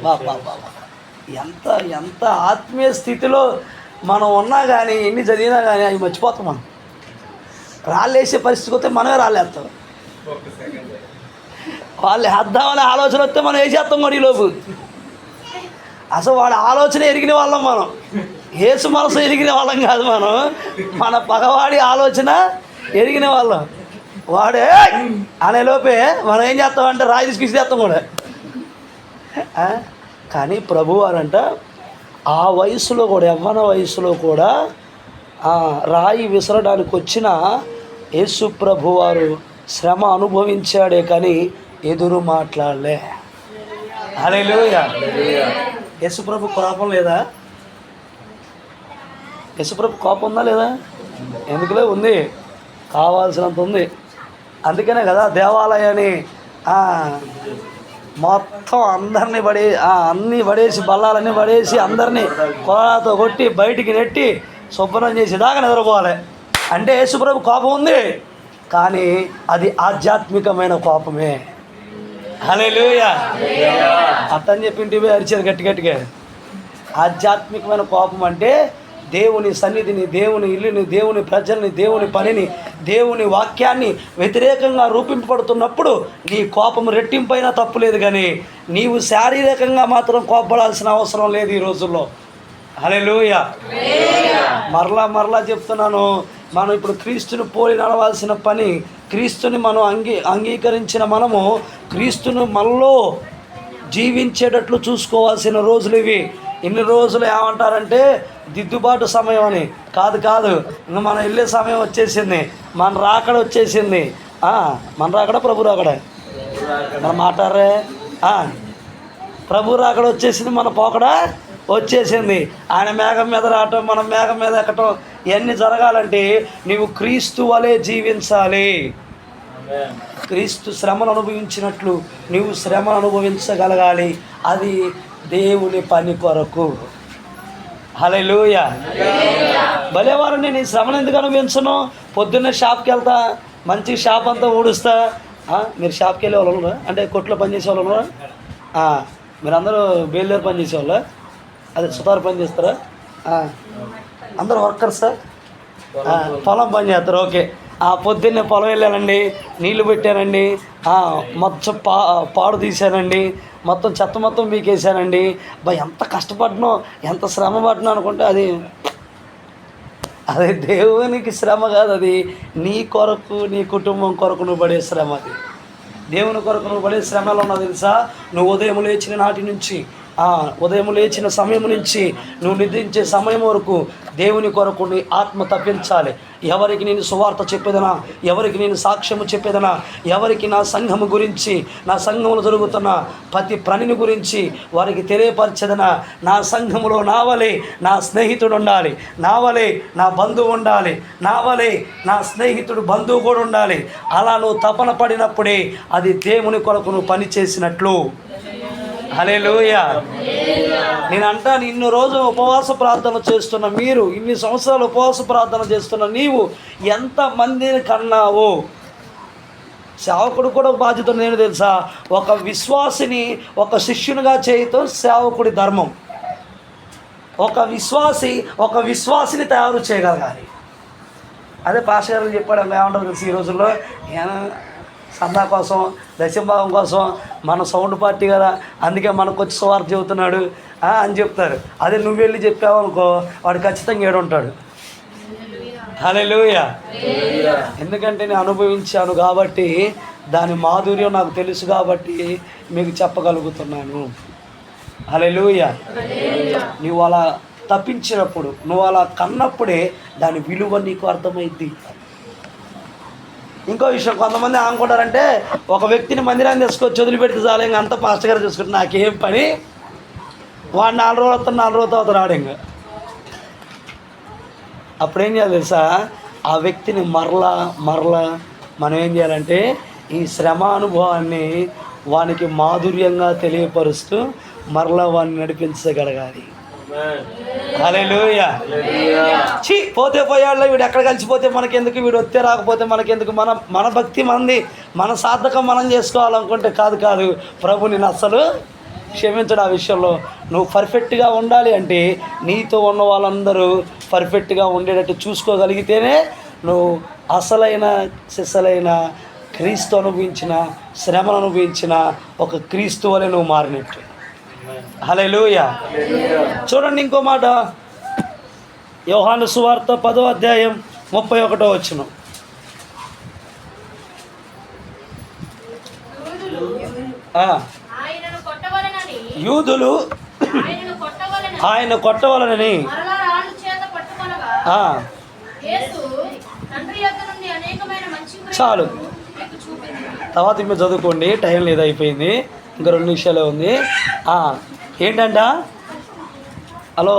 బాబా ఎంత ఆత్మీయ స్థితిలో మనం ఉన్నా కానీ, ఎన్ని చదివినా కానీ అవి మర్చిపోతాం. మనం రాళ్ళు వేసే పరిస్థితికి వస్తే మనమే రాళ్ళేస్తాం. వాళ్ళు వేద్దామనే ఆలోచన వస్తే మనం వేసేస్తాం కూడా ఈలోపు. అసలు వాడి ఆలోచన ఎరిగిన వాళ్ళం మనం, యేసు మనసు ఎరిగిన వాళ్ళం కాదు. మనం మన పగవాడి ఆలోచన ఎరిగిన వాళ్ళం. వాడే అనేలోపే మనం ఏం చేస్తామంటే రాయి తీసుకొచ్చేస్తాం కూడా. కానీ ప్రభువారంట ఆ వయసులో కూడా, యవ్వన వయసులో కూడా రాయి విసరడానికి వచ్చిన యేసు ప్రభువారు శ్రమ అనుభవించాడే కానీ ఎదురు మాట్లాడలే. హల్లెలూయా. యేసు ప్రభు కోపం లేదా? యేసు ప్రభు కోపం ఉందా లేదా? ఎందుకులే, ఉంది, కావాల్సినంత ఉంది. అందుకనే కదా దేవాలయాన్ని మొత్తం అందరినీ అన్నీ పడేసి, బల్లాలన్నీ పడేసి అందరినీ కొలతో కొట్టి బయటికి నెట్టి శుభ్రం చేసేదాకా నిద్రపోవాలి. అంటే యేసుప్రభు కోపం ఉంది, కానీ అది ఆధ్యాత్మికమైన కోపమే. హల్లెలూయా. అతని చెప్పింటివే అరిచారు గట్టిగా. ఆధ్యాత్మికమైన కోపం అంటే దేవుని సన్నిధిని, దేవుని ఇల్లుని, దేవుని ప్రజల్ని, దేవుని పనిని, దేవుని వాక్యాన్ని వ్యతిరేకంగా రూపింపబడుతున్నప్పుడు నీ కోపం రెట్టింపైనా తప్పు లేదు, కానీ నీవు శారీరకంగా మాత్రం కోపపడాల్సిన అవసరం లేదు ఈ రోజుల్లో. హల్లెలూయా. మరలా చెప్తున్నాను, మనం ఇప్పుడు క్రీస్తుని పోలి నడవాల్సిన పని, క్రీస్తుని మనం అంగీకరించిన మనము క్రీస్తుని మనలో జీవించేటట్లు చూసుకోవాల్సిన రోజులు ఇవి. ఇన్ని రోజులు ఏమంటారంటే దిద్దుబాటు సమయం అని. కాదు కాదు, ఇంకా మనం వెళ్ళే సమయం వచ్చేసింది, మన రాకడ వచ్చేసింది. మన రాకడ ప్రభు రాకడ మనం మాట్లాడరే. ప్రభు రాకడ వచ్చేసింది, మన పోకడ వచ్చేసింది. ఆయన మేఘం మీద రావటం, మనం మేఘం మీద ఎక్కటం, ఇవన్నీ జరగాలంటే నీవు క్రీస్తు వలె జీవించాలి. క్రీస్తు శ్రమను అనుభవించినట్లు నీవు శ్రమను అనుభవించగలగాలి. అది దేవుని పని కొరకు. హల్లెలూయా. భలేవారు, నేను ఈ శ్రమను ఎందుకు అనుభవించను? పొద్దున్నే షాప్కి వెళ్తా, మంచి షాప్ అంతా ఊడుస్తా. మీరు షాప్కి వెళ్ళే వాళ్ళు ఉన్నారా? అంటే కొట్లో పనిచేసే వాళ్ళు ఉన్నారా? మీరందరూ బేల్లేరు పని చేసేవాళ్ళ, అదే సుతారు పని చేస్తారా? అందరూ వర్కర్సా? పొలం పని చేస్తారు. ఓకే. పొద్దున్నే పొలం వెళ్ళానండి, నీళ్లు పెట్టానండి, మొత్తం పాడు తీసానండి, మొత్తం చెత్త మొత్తం మీకేసానండి. ఎంత కష్టపడినో, ఎంత శ్రమ పడినా అనుకుంటే అది దేవునికి శ్రమ కాదు. అది నీ కొరకు, నీ కుటుంబం కొరకు నువ్వు పడే శ్రమ. అది దేవుని కొరకు నువ్వు పడే శ్రమలో ఉన్నది తెలుసా? నువ్వు ఉదయం లేచిన నాటి నుంచి, ఉదయం లేచిన సమయం నుంచి నువ్వు నిద్రించే సమయం వరకు దేవుని కొరకు నీ ఆత్మ తప్పించాలి. ఎవరికి నేను సువార్త చెప్పేదనా, ఎవరికి నేను సాక్ష్యము చెప్పేదనా, ఎవరికి నా సంఘము గురించి, నా సంఘములో జరుగుతున్న ప్రతి పనిని గురించి వారికి తెలియపరచదనా? నా సంఘములో నా వలె నా స్నేహితుడు ఉండాలి, నా వలె నా బంధువు ఉండాలి, నా వలె నా స్నేహితుడు బంధువు కూడా ఉండాలి. అలా నువ్వు తపన పడినప్పుడే అది దేవుని కొరకు నువ్వు పని చేసినట్లు. హల్లెలూయా. నేను అంటాను, ఇన్ని రోజులు ఉపవాస ప్రార్థన చేస్తున్న మీరు, ఇన్ని సంవత్సరాలు ఉపవాస ప్రార్థన చేస్తున్న నీవు ఎంతమందిని కన్నావు? సేవకుడు కూడా బాధ్యత నేను తెలుసా? ఒక విశ్వాసిని ఒక శిష్యునిగా చేయటం సేవకుడి ధర్మం. ఒక విశ్వాసిని తయారు చేయగలగాలి. అదే పాస్టర్ గారు చెప్పాడు. ఏమంటారు తెలుసు, ఈ రోజుల్లో సందా కోసం, దశంభాగం కోసం మన సౌండ్ పార్టీ కదా, అందుకే మనకు వచ్చి సువార్త చెబుతున్నాడు అని చెప్తారు. అదే నువ్వు వెళ్ళి చెప్పావు అనుకో, వాడు ఖచ్చితంగా ఏడుంటాడు. హల్లెలూయా. ఎందుకంటే నేను అనుభవించాను కాబట్టి, దాని మాధుర్యం నాకు తెలుసు కాబట్టి మీకు చెప్పగలుగుతున్నాను. హల్లెలూయా. నువ్వు అలా తప్పించినప్పుడు, నువ్వు అలా కన్నప్పుడే దాని విలువ నీకు అర్థమైద్ది. ఇంకో విషయం, కొంతమంది అనుకుంటారంటే ఒక వ్యక్తిని మందిరాన్ని తీసుకొచ్చి వదిలిపెడితే చాలు, ఇంకా అంతా పాస్టర్ గారు చూసుకుంటే నాకేం పని, వాడు 4 రోజులు వస్తాను 4 రోజులతో అవుతాడు రాడు. ఇంకా అప్పుడేం చేయాలి తెలుసా? ఆ వ్యక్తిని మరలా మనం ఏం చేయాలంటే ఈ శ్రమ అనుభవాన్ని వానికి మాధుర్యంగా తెలియపరుస్తూ మరలా వాడిని నడిపించగలగాలి. హల్లెలూయా. పోతే పోయాళ్ళ, వీడు ఎక్కడ కలిసిపోతే మనకెందుకు, వీడు వస్తే రాకపోతే మనకెందుకు, మన భక్తి మంది, మన సాధకం మనం చేసుకోవాలనుకుంటే కాదు. ప్రభు నేను అస్సలు క్షమించడు ఆ విషయంలో. నువ్వు పర్ఫెక్ట్గా ఉండాలి అంటే నీతో ఉన్న వాళ్ళందరూ పర్ఫెక్ట్గా ఉండేటట్టు చూసుకోగలిగితేనే నువ్వు అసలైన సిసలైన క్రీస్తు అనుభవించిన, శ్రమను అనుభవించిన ఒక క్రీస్తు వలె నువ్వు మారినట్టు. హల్లెలూయా. చూడండి ఇంకో మాట, యోహాను సువార్త 10వ అధ్యాయం 31వ వచనం. యూదులు ఆయన కొట్టవలనని చాలు, తర్వాత మీరు చదువుకోండి, టైం లేదు, అయిపోయింది, ఇంకా 2 నిమిషాలే ఉంది. ఏంటంట? హలో,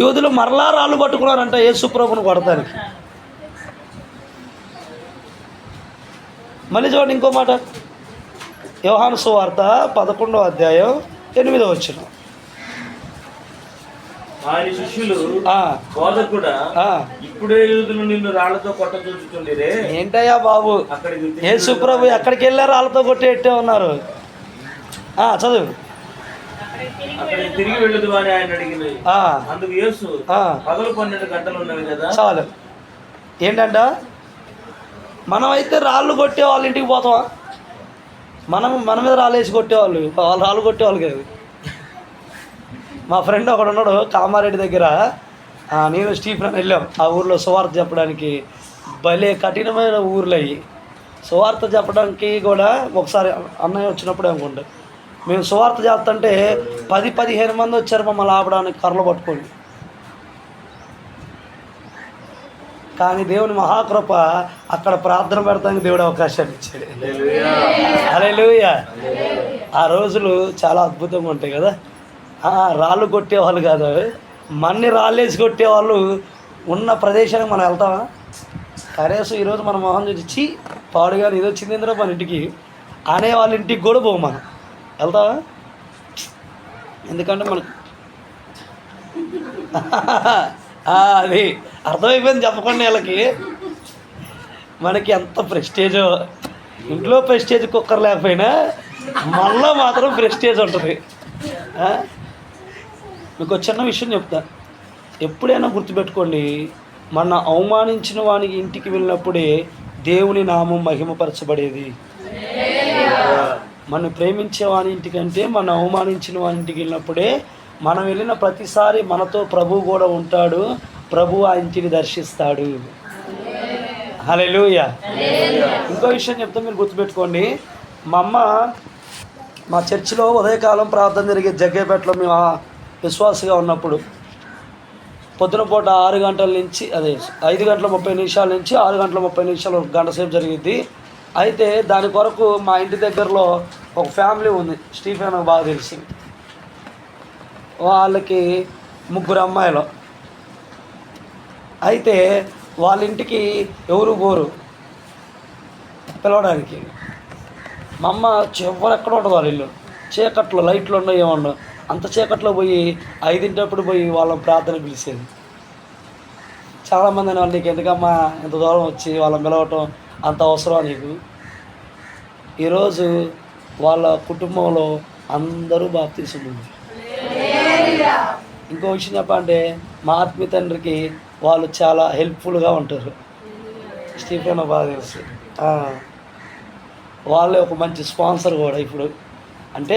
యూదులు మరలా రాళ్ళు పట్టుకున్నారంట యేసు ప్రభువును కొడతానికి. మళ్ళీ చూడండి ఇంకో మాట, యోహాను సువార్త 11వ అధ్యాయం 8వ వచనం. ఆయన శిష్యులు బోధకుడా, ఇప్పుడే యూదులు నిన్ను రాళ్లతో కొట్టచూచుచుండిరే. ఏంటయ్యా బాబు, యేసు ప్రభు ఎక్కడికి వెళ్ళారు? రాళ్లతో కొట్టేట్టే ఉన్నారు. చదువు. తిరిగి వెళ్ళదు అని ఆయన అడిగింది. అందుకు యేసు, పగలు 12 గంటలు ఉన్నవి కదా. చాలు. ఏంటంట? మనమైతే రాళ్ళు కొట్టే వాళ్ళ ఇంటికి పోతామా? మన మీద రాళ్ళు వేసి కొట్టేవాళ్ళు, వాళ్ళు రాళ్ళు కొట్టేవాళ్ళు కాదు. మా ఫ్రెండ్ ఒకడు ఉన్నాడు కామారెడ్డి దగ్గర, నేను స్టీఫెన్ వెళ్ళాం ఆ ఊర్లో సువార్త చెప్పడానికి. భలే కఠినమైన ఊర్లు అయ్యి. సువార్త చెప్పడానికి కూడా ఒకసారి అన్నయ్య వచ్చినప్పుడు అనుకుంటా మేము సువార్త చేస్తుంటే 10-15 మంది వచ్చారు మమ్మల్ని ఆపడానికి కర్రలు పట్టుకోండి. కానీ దేవుని మహాకృప అక్కడ ప్రార్థన పెడతానికి దేవుడు అవకాశాన్ని ఇచ్చాడు. హల్లెలూయా. ఆ రోజులు చాలా అద్భుతంగా ఉంటాయి కదా. రాళ్ళు కొట్టేవాళ్ళు కాదు, మన్ని రాళ్ళేసి కొట్టేవాళ్ళు ఉన్న ప్రదేశానికి మనం వెళ్తామా? కనీసం ఈరోజు మన మొహం చూసి పాడుగా ఇది వచ్చింది ఇంద్ర మన ఇంటికి అనే వాళ్ళ ఇంటికి కూడా పోము, మనం వెళ్తామా? ఎందుకంటే మనకు అది అర్థమైపోయింది చెప్పకుండా వీళ్ళకి. మనకి ఎంత ప్రెస్టేజో, ఇంట్లో ప్రెస్టేజ్ కుక్కర్ లేకపోయినా మళ్ళా మాత్రం ప్రెస్టేజ్ ఉంటుంది. మీకు ఒక చిన్న విషయం చెప్తా, ఎప్పుడైనా గుర్తుపెట్టుకోండి, మన అవమానించిన వానికి ఇంటికి వెళ్ళినప్పుడే దేవుని నామం మహిమపరచబడేది. మనం ప్రేమించే వాని ఇంటికంటే మనం అవమానించిన వాని ఇంటికి వెళ్ళినప్పుడే, మనం వెళ్ళిన ప్రతిసారి మనతో ప్రభువు కూడా ఉంటాడు, ప్రభు ఆ ఇంటిని దర్శిస్తాడు. హల్లెలూయా. ఇంకో విషయం చెప్తే మీరు గుర్తుపెట్టుకోండి, మా అమ్మ మా చర్చిలో ఉదయకాలం ప్రార్థన జరిగే జగ్గేపేటలో మేము విశ్వాసగా ఉన్నప్పుడు పొద్దున పూట 6 గంటల నుంచి 5:30 నుంచి 6:30 ఒక గంట సేపు జరిగిద్ది. అయితే దాని కొరకు మా ఇంటి దగ్గరలో ఒక ఫ్యామిలీ ఉంది, స్టీఫెన్ బాగా తెలిసి, వాళ్ళకి 3 అమ్మాయిలు. అయితే వాళ్ళ ఇంటికి ఎవరు పోరు పిలవడానికి. మా అమ్మ చివరి ఎక్కడ ఉంటుంది వాళ్ళ ఇల్లు, చీకట్లో లైట్లు ఉండవు ఏమన్నా, అంత చీకట్లో పోయి 5 పోయి వాళ్ళని ప్రార్థన పిలిచేది. చాలామంది అనేవాళ్ళు, నీకు ఎందుకమ్మా ఇంత దూరం వచ్చి వాళ్ళని పిలవటం అంత అవసరం నీకు? ఈరోజు వాళ్ళ కుటుంబంలో అందరూ బాప్తీసం ఉంది. ఇంకో విషయం చెప్పాలంటే మా ఆత్మీయ తండ్రికి వాళ్ళు చాలా హెల్ప్ఫుల్గా ఉంటారు. స్టీఫెన్ బాగా తెలుసు, వాళ్ళే ఒక మంచి స్పాన్సర్ కూడా. ఇప్పుడు అంటే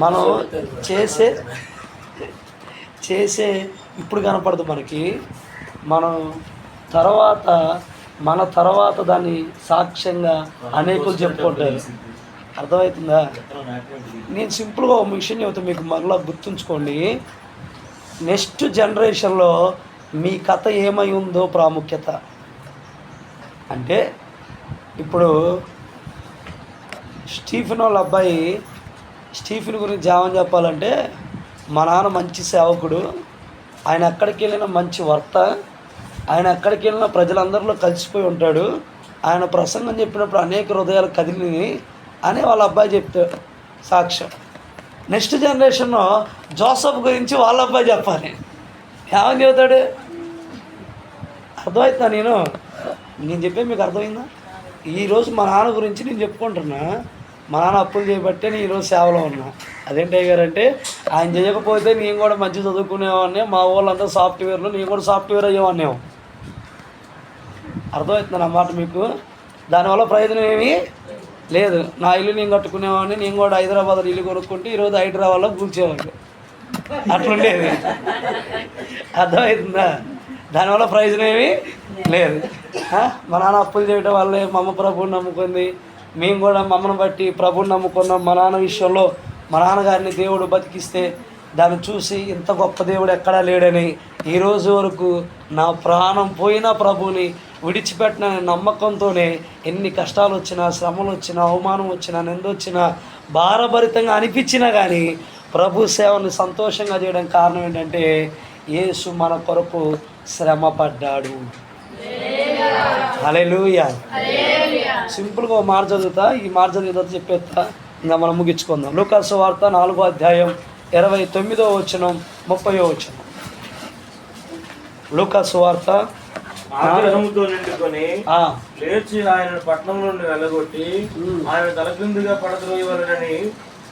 మనం చేసే ఇప్పుడు కనపడదు మనకి, మనం మన తర్వాత దాన్ని సాక్ష్యంగా అనేకులు చెప్పుకుంటారు. అర్థమవుతుందా? నేను సింపుల్గా ఒక విషయం చెబుతాను, మీకు మరలా గుర్తుంచుకోండి. నెక్స్ట్ జనరేషన్లో మీ కథ ఏమై ఉందో ప్రాముఖ్యత. అంటే ఇప్పుడు స్టీఫెన్ వాళ్ళ అబ్బాయి, స్టీఫెన్ గురించి ఏమని చెప్పాలంటే, మా నాన్న మంచి సేవకుడు, ఆయన ఎక్కడికి వెళ్ళినా మంచి వర్త, ఆయన ఎక్కడికి వెళ్ళినా ప్రజలందరిలో కలిసిపోయి ఉంటాడు, ఆయన ప్రసంగం చెప్పినప్పుడు అనేక హృదయాలు కదిలిని అని వాళ్ళ అబ్బాయి చెప్తాడు సాక్ష్యం. నెక్స్ట్ జనరేషన్లో జోసఫ్ గురించి వాళ్ళ అబ్బాయి చెప్పాలి, ఏమని చెబుతాడు? అర్థమవుతుందా? నేను చెప్పే మీకు అర్థమైందా? ఈరోజు మా నాన్న గురించి నేను చెప్పుకుంటున్నా, మా నాన్న అప్పులు చేయబట్టే నేను ఈరోజు సేవలో ఉన్నా. అదేంటి అయ్యారంటే, ఆయన చేయకపోతే నేను కూడా మంచి చదువుకునేవాడిని, మా వాళ్ళంతా సాఫ్ట్వేర్లో, నేను కూడా సాఫ్ట్వేర్ అయ్యేవాడినేమో. అర్థమవుతుంది అన్నమాట మీకు? దానివల్ల ప్రయోజనం ఏమీ లేదు. నా ఇల్లు నేను కట్టుకునేవాడిని, నేను కూడా హైదరాబాద్లో ఇల్లు కొనుక్కుంటే ఈరోజు హైదరాబాద్లో కూర్చోవాలి, అట్లుండేది. అర్థమవుతుందా? దానివల్ల ప్రయోజనం ఏమీ లేదు. మా నాన్న అప్పులు చేయడం వల్లే మా అమ్మ ప్రభువుని నమ్ముకుంది, మేము కూడా మమ్మల్ని బట్టి ప్రభువుని నమ్ముకున్నాం. మా నాన్న విషయంలో మా నాన్నగారిని దేవుడు బతికిస్తే దాన్ని చూసి ఇంత గొప్ప దేవుడు ఎక్కడా లేడని ఈరోజు వరకు నా ప్రాణం పోయినా ప్రభువుని విడిచిపెట్టిన నమ్మకంతోనే ఎన్ని కష్టాలు వచ్చినా, శ్రమలు వచ్చినా, అవమానం వచ్చినా, నిందొచ్చినా, భారభరితంగా అనిపించినా కానీ ప్రభు సేవని సంతోషంగా చేయడానికి కారణం ఏంటంటే, యేసు మన కొరకు శ్రమ పడ్డాడు. హల్లెలూయా. సింపుల్గా ఒక మాట చదువుతా, ఈ మాట చదివితే చెప్పేస్తా, ఇంకా మనం ముగించుకుందాం. లూకాసు సువార్త 4వ అధ్యాయం 29వ వచనం 30వ వచనం. లూకాసు సువార్త ఆగ్రహంతో నిండుకొని లేచి ఆయన పట్టణం నుండి వెళ్ళగొట్టి ఆయన తలకిందుగా పడద్రోయవలనని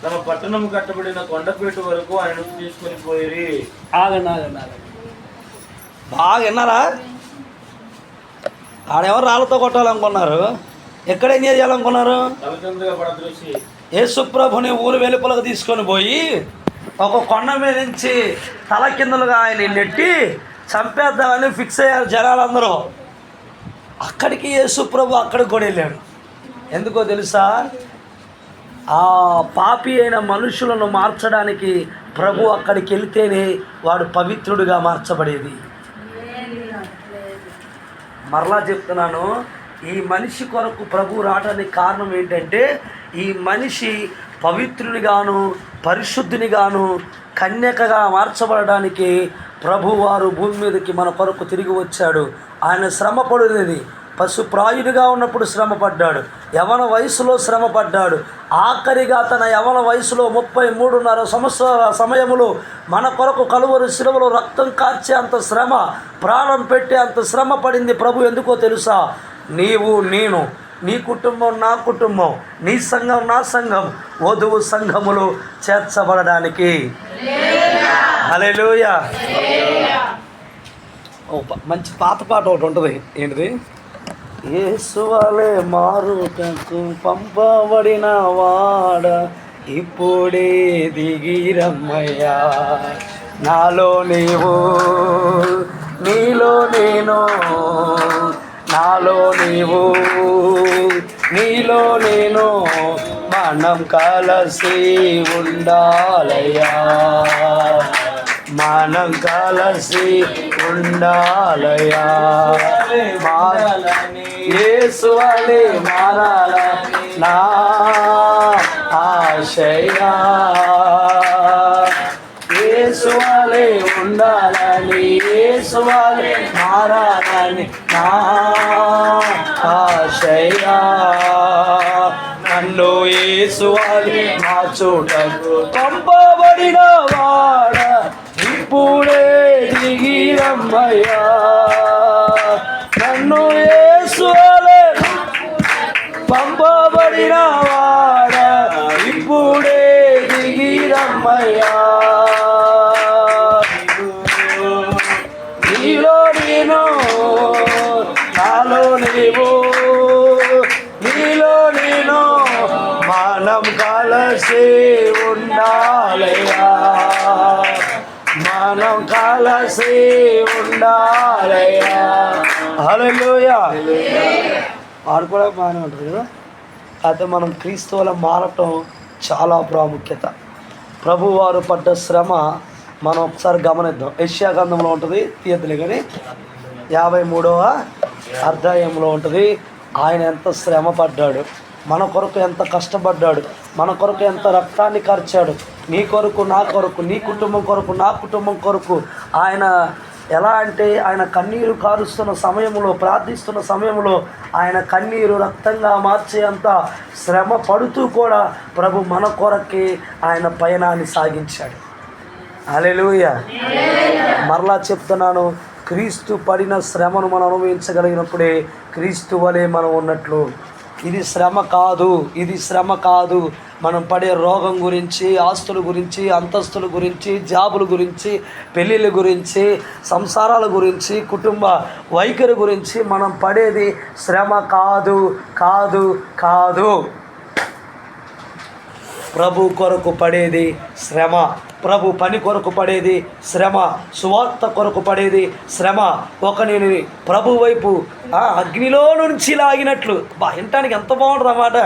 తమ పట్టణం కట్టబడిన కొండపేట వరకు ఆయన తీసుకొని పోయి. ఆగండి బాగా విన్నారా? ఆడెవరు రాళ్ళతో కొట్టాలనుకున్నారు, ఎక్కడ ఎంజాయ్ చేయాలనుకున్నారు? తలకిందుగా పడద్రోసి యేసు ప్రభుని ఊరు వెలుపలకు తీసుకొని పోయి ఒక కొండ మీద నుంచి తల కిందలుగా ఆయన నెట్టి చంపేద్దామని ఫిక్స్ అయ్యారు జనాలందరూ. అక్కడికి యేసు ప్రభు అక్కడికి కూడా వెళ్ళాడు. ఎందుకో తెలుసా? ఆ పాపి అయిన మనుషులను మార్చడానికి ప్రభు అక్కడికి వెళ్తేనే వాడు పవిత్రుడిగా మార్చబడేది. మరలా చెప్తున్నాను, ఈ మనిషి కొరకు ప్రభు రావడానికి కారణం ఏంటంటే ఈ మనిషి పవిత్రునిగాను పరిశుద్ధునిగాను కన్యకగా మార్చబడడానికి ప్రభువారు భూమి మీదకి మన కొరకు తిరిగి వచ్చాడు. ఆయన శ్రమ పడినది. పశుప్రాయుడిగా ఉన్నప్పుడు శ్రమ పడ్డాడు, యవన వయసులో శ్రమ పడ్డాడు, ఆఖరిగా తన యవన వయసులో 33.5 సంవత్సరాల సమయములో మన కొరకు కలువరి శిలువలో రక్తం కార్చే అంత శ్రమ, ప్రాణం పెట్టే అంత శ్రమ పడింది ప్రభు. ఎందుకో తెలుసా? నీవు నేను, నీ కుటుంబం నా కుటుంబం, నీ సంఘం నా సంఘం వధువు సంఘములో చేర్చబడడానికి. హల్లెలూయా. మంచి పాత పాట ఒకటి ఉంటుంది. ఏంటిది? యేసువలే మారుటకు పంపబడిన వాడ ఇప్పుడే దిగిరమ్మయ్యా, నాలో నీవు నీలో నేను, నాలో నీవు నీలో నేను, మనం కలిసి ఉండాలయ్యా, మనం కలిసి ఉండాలయ్యా, యేసువలే మారాలని నా ఆశయా, యేసువలే ఉండాలని, యేసువలే మారాలని నా ఆశయా, నన్ను యేసువలే మార్చుటకు పంపబడిన వాడ ఇప్పుడే దిగిరమ్మయ్యా, నన్ను యేసువలే పంపబడిన వాడ ఇప్పుడే దిగిరమ్మయ్యా, నీలో నేను నాలో నీవు, నీలో నేను, మనం కలిసి ఉండాలయ్యా, మనం కలిసి ఉండాలయ్యా. హల్లెలూయా. వాడు కూడా బాగానే ఉంటుంది కదా. అయితే మనం క్రీస్తు వల్ల మారటం చాలా ప్రాముఖ్యత. ప్రభువారు పడ్డ శ్రమ మనం ఒకసారి గమనిద్దాం. యెషయా గ్రంథంలో ఉంటుంది, తీయద్దులే కానీ 53వ అధ్యాయంలో ఉంటుంది. ఆయన ఎంత శ్రమ పడ్డాడు, మన కొరకు ఎంత కష్టపడ్డాడు, మన కొరకు ఎంత రక్తాన్ని కార్చాడు, నీ కొరకు నా కొరకు, నీ కుటుంబం కొరకు నా కుటుంబం కొరకు. ఆయన ఎలా అంటే ఆయన కన్నీరు కారుస్తున్న సమయంలో, ప్రార్థిస్తున్న సమయంలో ఆయన కన్నీరు రక్తంగా మార్చేంత శ్రమ పడుతూ కూడా ప్రభు మన కొరకే ఆయన పయనాన్ని సాగించాడు. హల్లెలూయా. మరలా చెప్తున్నాను, క్రీస్తు పడిన శ్రమను మనం అనుభవించగలిగినప్పుడే క్రీస్తు వలె మనం ఉన్నట్లు. ఇది శ్రమ కాదు, ఇది శ్రమ కాదు. మనం పడే రోగం గురించి, ఆస్తుల గురించి, అంతస్తుల గురించి, జాబుల గురించి, పెళ్ళిళ్ళ గురించి, సంసారాల గురించి, కుటుంబ వైఖరి గురించి మనం పడేది శ్రమ కాదు, కాదు, కాదు. ప్రభు కొరకు పడేది శ్రమ, ప్రభు పని కొరకు పడేది శ్రమ, సువార్త కొరకు పడేది శ్రమ. నేను ప్రభు వైపు అగ్నిలో నుంచి లాగినట్లు. వినటానికి ఎంత బాగుంటుంది అన్నమాట.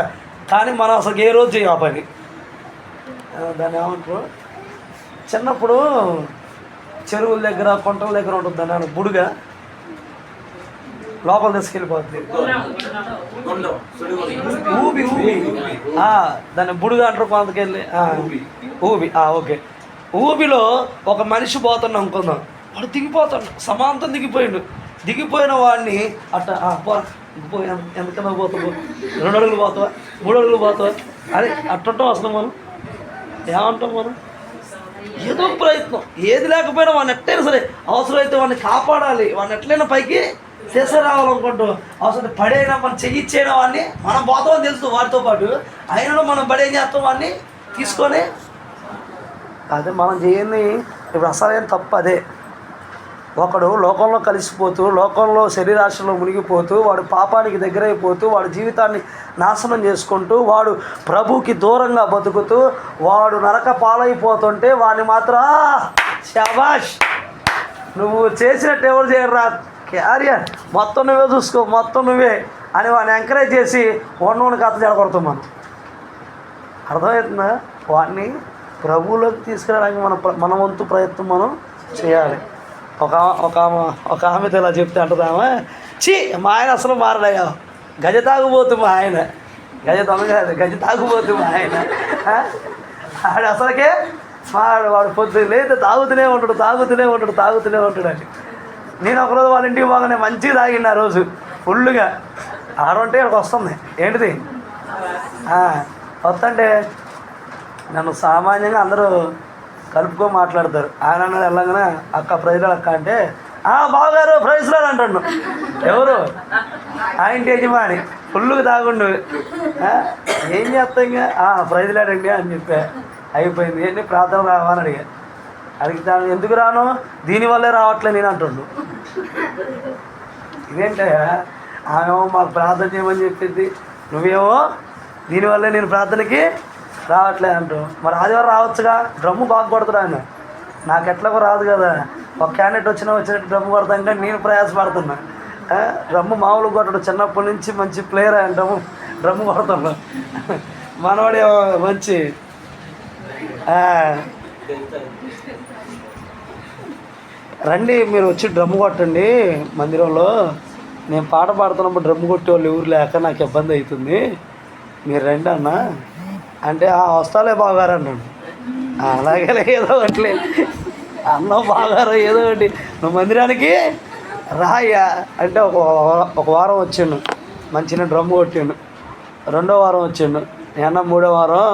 కానీ మనం అసలు ఏ రోజు చేయం ఆ పని. దాన్ని ఏమంటారు, చిన్నప్పుడు చెరువుల దగ్గర కొంటల దగ్గర ఉంటుంది దాన్ని బుడుగా, లోపల తీసుకెళ్ళిపోద్ది. ఊబి ఊబి దాన్ని బుడుగా అంటారు కొంతకెళ్ళి. ఊబి ఓకే. ఊబిలో ఒక మనిషి పోతున్నాం అనుకుందాం, వాడు దిగిపోతాడు, సమాంతం దిగిపోయిన వాడిని అట్ట పోయి ఎంతకన్నా పోతావు, 2 అడుగులు పోతావా, 3 అడుగులు పోతావా, అదే అట్టంటాం. అసలు మనం ఏమంటాం, మనం ఏదో ప్రయత్నం, ఏది లేకపోయినా వాడిని ఎట్టయినా సరే అవసరమైతే వాడిని కాపాడాలి, వాడిని ఎట్లయినా పైకి తీసుకురావాలనుకుంటాం. అవసరం పడైనా మనం చెయ్యిచ్చేయడం వాడిని, మనం పోతామని తెలుసు వాడితో పాటు, అయినా మనం పడేం చేస్తాం వాడిని తీసుకొని. అదే మనం చేయని ఇప్పుడు అసలైన తప్పు అదే. ఒకడు లోకంలో కలిసిపోతూ, లోకంలో శరీరాశలో మునిగిపోతూ, వాడు పాపానికి దగ్గరైపోతూ, వాడు జీవితాన్ని నాశనం చేసుకుంటూ, వాడు ప్రభుకి దూరంగా బతుకుతూ, వాడు నరక పాలైపోతుంటే వాడిని మాత్రం శాబాష్ నువ్వు చేసినట్టు ఎవరు చేయరా, క్యారియర్ మొత్తం నువ్వే చూసుకో, మొత్తం నువ్వే అని వాడిని ఎంకరేజ్ చేసి ఉన్నోని కథ జడగొడతాం మనం. అర్థమవుతుందా? వాడిని ప్రభువులోకి తీసుకురావడానికి మన వంతు ప్రయత్నం మనం చేయాలి. ఒక ఆమెతో ఇలా చెప్తే అంటదామా, మా ఆయన అసలు మారడయ్యా, గజ తాగుబోతు మా ఆయన, గజ తాగుబోతు మా ఆయన, ఆడు అసలుకే వాడు పొద్దున్న లేదు తాగుతూనే ఉంటాడు అని. నేను ఒకరోజు వాళ్ళ ఇంటికి పోగానే మంచిగా తాగిండు ఆ రోజు ఫుల్గా. ఆడుంటే ఇక్కడికి వస్తుంది ఏంటిది వస్తుంటే నన్ను సామాన్యంగా అందరూ కలుపుకో మాట్లాడతారు. ఆయన అన్నది వెళ్ళగానే అక్క ప్రైజ్లో అక్క అంటే బావగారు ప్రైజ్లో అంటాడు. ఎవరు? ఆ ఇంటి యజమాని ఫుల్గా తాగుండు. ఏం చేస్తా ఇంకా ప్రైజ్లాడండి అని చెప్పా. అయిపోయింది. ఏంటి ప్రార్థన రావని అడిగితే ఎందుకు రాను, దీనివల్లే రావట్లే నేను అంటుండు. ఇదేంటే ఆమెమో మాకు ప్రార్థన చేయమని చెప్పింది, నువ్వేమో దీనివల్లే నేను ప్రార్థనకి రావట్లే అంటూ. మరి ఆదివారం రావచ్చుగా, డ్రమ్ము బాగా కొడతాడు ఆయన. నాకు ఎట్లాగో రాదు కదా, ఒక క్యాండిడేట్ వచ్చినట్టు డ్రమ్ము కొడతాం కానీ నేను ప్రయాసపడుతున్నా. డ్రమ్ము మామూలు కొట్టడు, చిన్నప్పటి నుంచి మంచి ప్లేయర్ ఆయన డ్రమ్ము కొడతాడు. మనవాడే మంచి రండి మీరు వచ్చి డ్రమ్ము కొట్టండి మందిరంలో, నేను పాట పాడుతున్నప్పుడు డ్రమ్ము కొట్టే వాళ్ళు ఎవరు లేక నాకు ఇబ్బంది అవుతుంది, మీరు రండి అన్న అంటే వస్తాలే బాగారు అన్నాడు. అలాగే ఏదో ఒకటి అన్నం బాగారు ఏదో ఒకటి, నువ్వు మందిరానికి రాయ్యా అంటే ఒక వారం వచ్చిండు, మంచిగా డ్రమ్ము కొట్టిండు. రెండో వారం వచ్చిండు, నేను మూడో వారం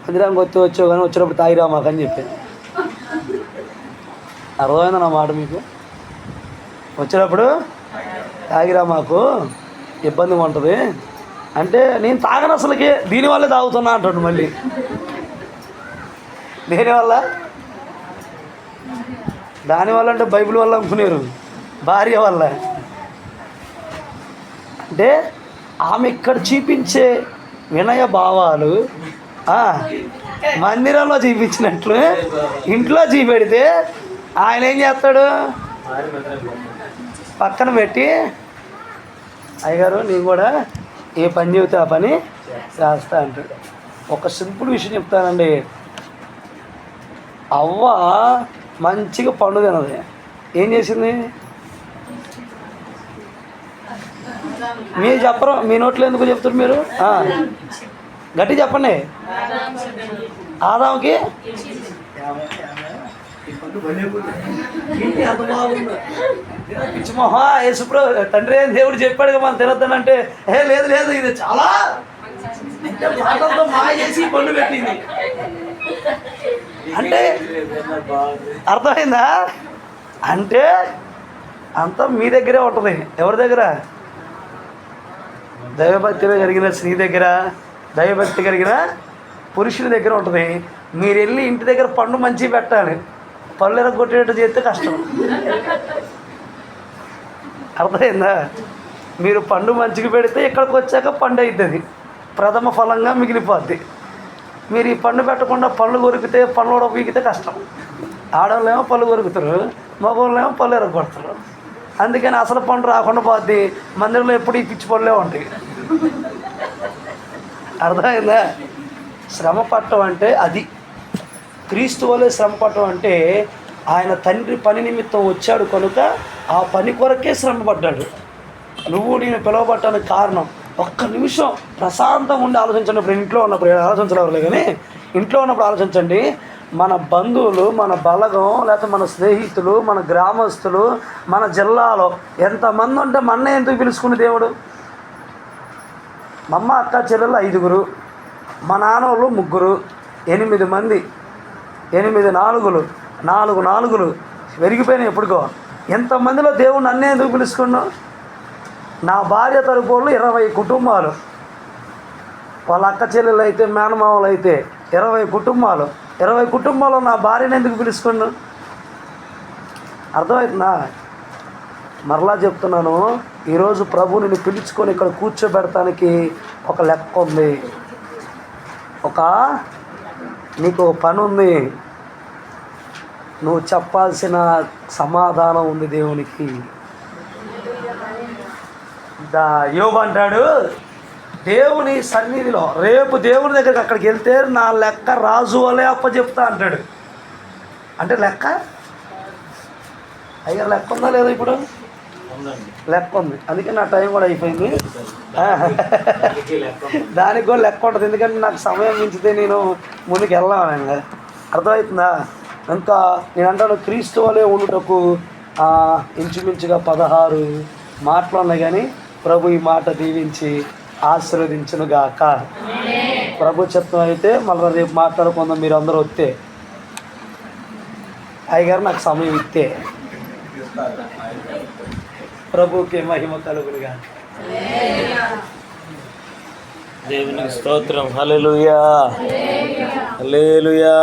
మందిరానికి వచ్చావు కానీ వచ్చినప్పుడు తాగిరా మాకని చెప్పాను. అర్థమైంది నా మాట మీకు? వచ్చినప్పుడు తాగిరా మాకు ఇబ్బందిగా ఉంటుంది అంటే నేను తాగను అసలుకి, దీనివల్లే తాగుతున్నా అంటాడు. మళ్ళీ దానివల్ల అంటే బైబిల్ వల్ల అనుకునేరు, భార్య వల్ల. అంటే ఆమె ఇక్కడ చూపించే వినయ భావాలు మందిరంలో చూపించినట్లు ఇంట్లో చూపెడితే ఆయన ఏం చేస్తాడు, పక్కన పెట్టి అయ్యగారు నేను కూడా ఏ పని చెబితే ఆ పని చేస్తా అంటాడు. ఒక సింపుల్ విషయం చెప్తానండి, అవ్వ మంచిగా పండు తినది, ఏం చేసింది? మీరు చెప్పరు, మీ నోట్లో ఎందుకు చెప్తారు మీరు? గట్టి చెప్పండి. ఆదాముకి పిచ్చిమోహా యేసుప్రభు తండ్రి దేవుడు చెప్పాడుగా మనం తినొద్దనంటే లేదు లేదు ఇది చాలా మాటలతో మాయ చేసి పండు పెట్టింది అంటే అర్థమైందా? అంటే అంతా మీ దగ్గరే ఉంటుంది. ఎవరి దగ్గర? దైవభక్తిగా కలిగిన స్త్రీ దగ్గర, దైవభక్తి కలిగిన పురుషుని దగ్గర ఉంటుంది. మీరు వెళ్ళి ఇంటి దగ్గర పండు మంచిగా పెట్టాలి, పళ్ళు ఎరగొట్టేటట్టు చేస్తే కష్టం. అర్థమైందా? మీరు పండు మంచిగా పెడితే ఇక్కడికి వచ్చాక పండు అవుతుంది, ప్రథమ ఫలంగా మిగిలిపోద్ది. మీరు ఈ పండు పెట్టకుండా పళ్ళు కొరికితే పళ్ళు కూడా పీకితే కష్టం. ఆడవాళ్ళేమో పళ్ళు కొరుకుతారు, మగవాళ్ళేమో పళ్ళు ఎరగొడతారు. అందుకని అసలు పండు రాకుండా పోద్ది. మందిరంలో ఎప్పుడు ఈ పిచ్చి పళ్ళే ఉంటాయి. అర్థమైందా? శ్రమ పట్టడం అంటే అది. క్రీస్తు వలె శ్రమ పట్టడం అంటే ఆయన తండ్రి పని నిమిత్తం వచ్చాడు కనుక ఆ పని కొరకే శ్రమ పడ్డాడు. నువ్వు నేను పిలువబట్టడానికి కారణం. ఒక్క నిమిషం ప్రశాంతంగా ఉండి ఆలోచించండి. ఇప్పుడు ఇంట్లో ఉన్నప్పుడు ఆలోచించలేరు కానీ ఇంట్లో ఉన్నప్పుడు ఆలోచించండి. మన బంధువులు, మన బలగం, లేకపోతే మన స్నేహితులు, మన గ్రామస్తులు, మన జిల్లాలో ఎంతమంది ఉంటే మన ఎందుకు పిలుచుకుని దేవుడు? మా అమ్మ అక్క చెల్లెలు 5, మా నాన్నోళ్ళు 3, 8 మంది, 8 4 పెరిగిపోయినాయి ఎప్పుడుకో. ఎంతమందిలో దేవుడు నన్నే ఎందుకు పిలుచుకున్నావు? నా భార్య తరపు వాళ్ళు 20 కుటుంబాలు, వాళ్ళ అక్క చెల్లెలు అయితే మేనమామలు అయితే 20 కుటుంబాలు. 20 కుటుంబాల్లో నా భార్యను ఎందుకు పిలుచుకున్నావు? అర్థమవుతుందా? మరలా చెప్తున్నాను, ఈరోజు ప్రభు నిన్ను పిలుచుకొని ఇక్కడ కూర్చోబెడటానికి ఒక లెక్క ఉంది, నీకు పని ఉంది, నువ్వు చెప్పాల్సిన సమాధానం ఉంది దేవునికి. యోబు అంటాడు, దేవుని సన్నిధిలో రేపు దేవుని దగ్గరికి అక్కడికి వెళ్తే నా లెక్క రాజు వలే అప్పచెప్తా అంటాడు. అంటే లెక్క అయ్యారు, లెక్క ఉందా లేదా? ఇప్పుడు లెక్క ఉంది, అందుకే నా టైం కూడా అయిపోయింది. దానికి కూడా లెక్క ఉంటుంది, ఎందుకంటే నాకు సమయం మించితే నేను ముందుకు వెళ్ళాను. అర్థమవుతుందా? ఇంకా నేను అంటాను, క్రీస్తు వలే ఉండుటకు ఇంచుమించుగా 16 మాటలు ఉన్నాయి. కానీ ప్రభు ఈ మాట దీవించి ఆశీర్వదించునుగాక. ప్రభు చిత్తం అయితే మళ్ళీ రేపు మాట్లాడుకుందాం. మీరు అందరూ వస్తే అయ్యగారు నాకు సమయం ఇస్తే. ప్రభుకి మహిమ కలుగునుగా. దేవునికి స్తోత్రం. హల్లెలూయా, హల్లెలూయా.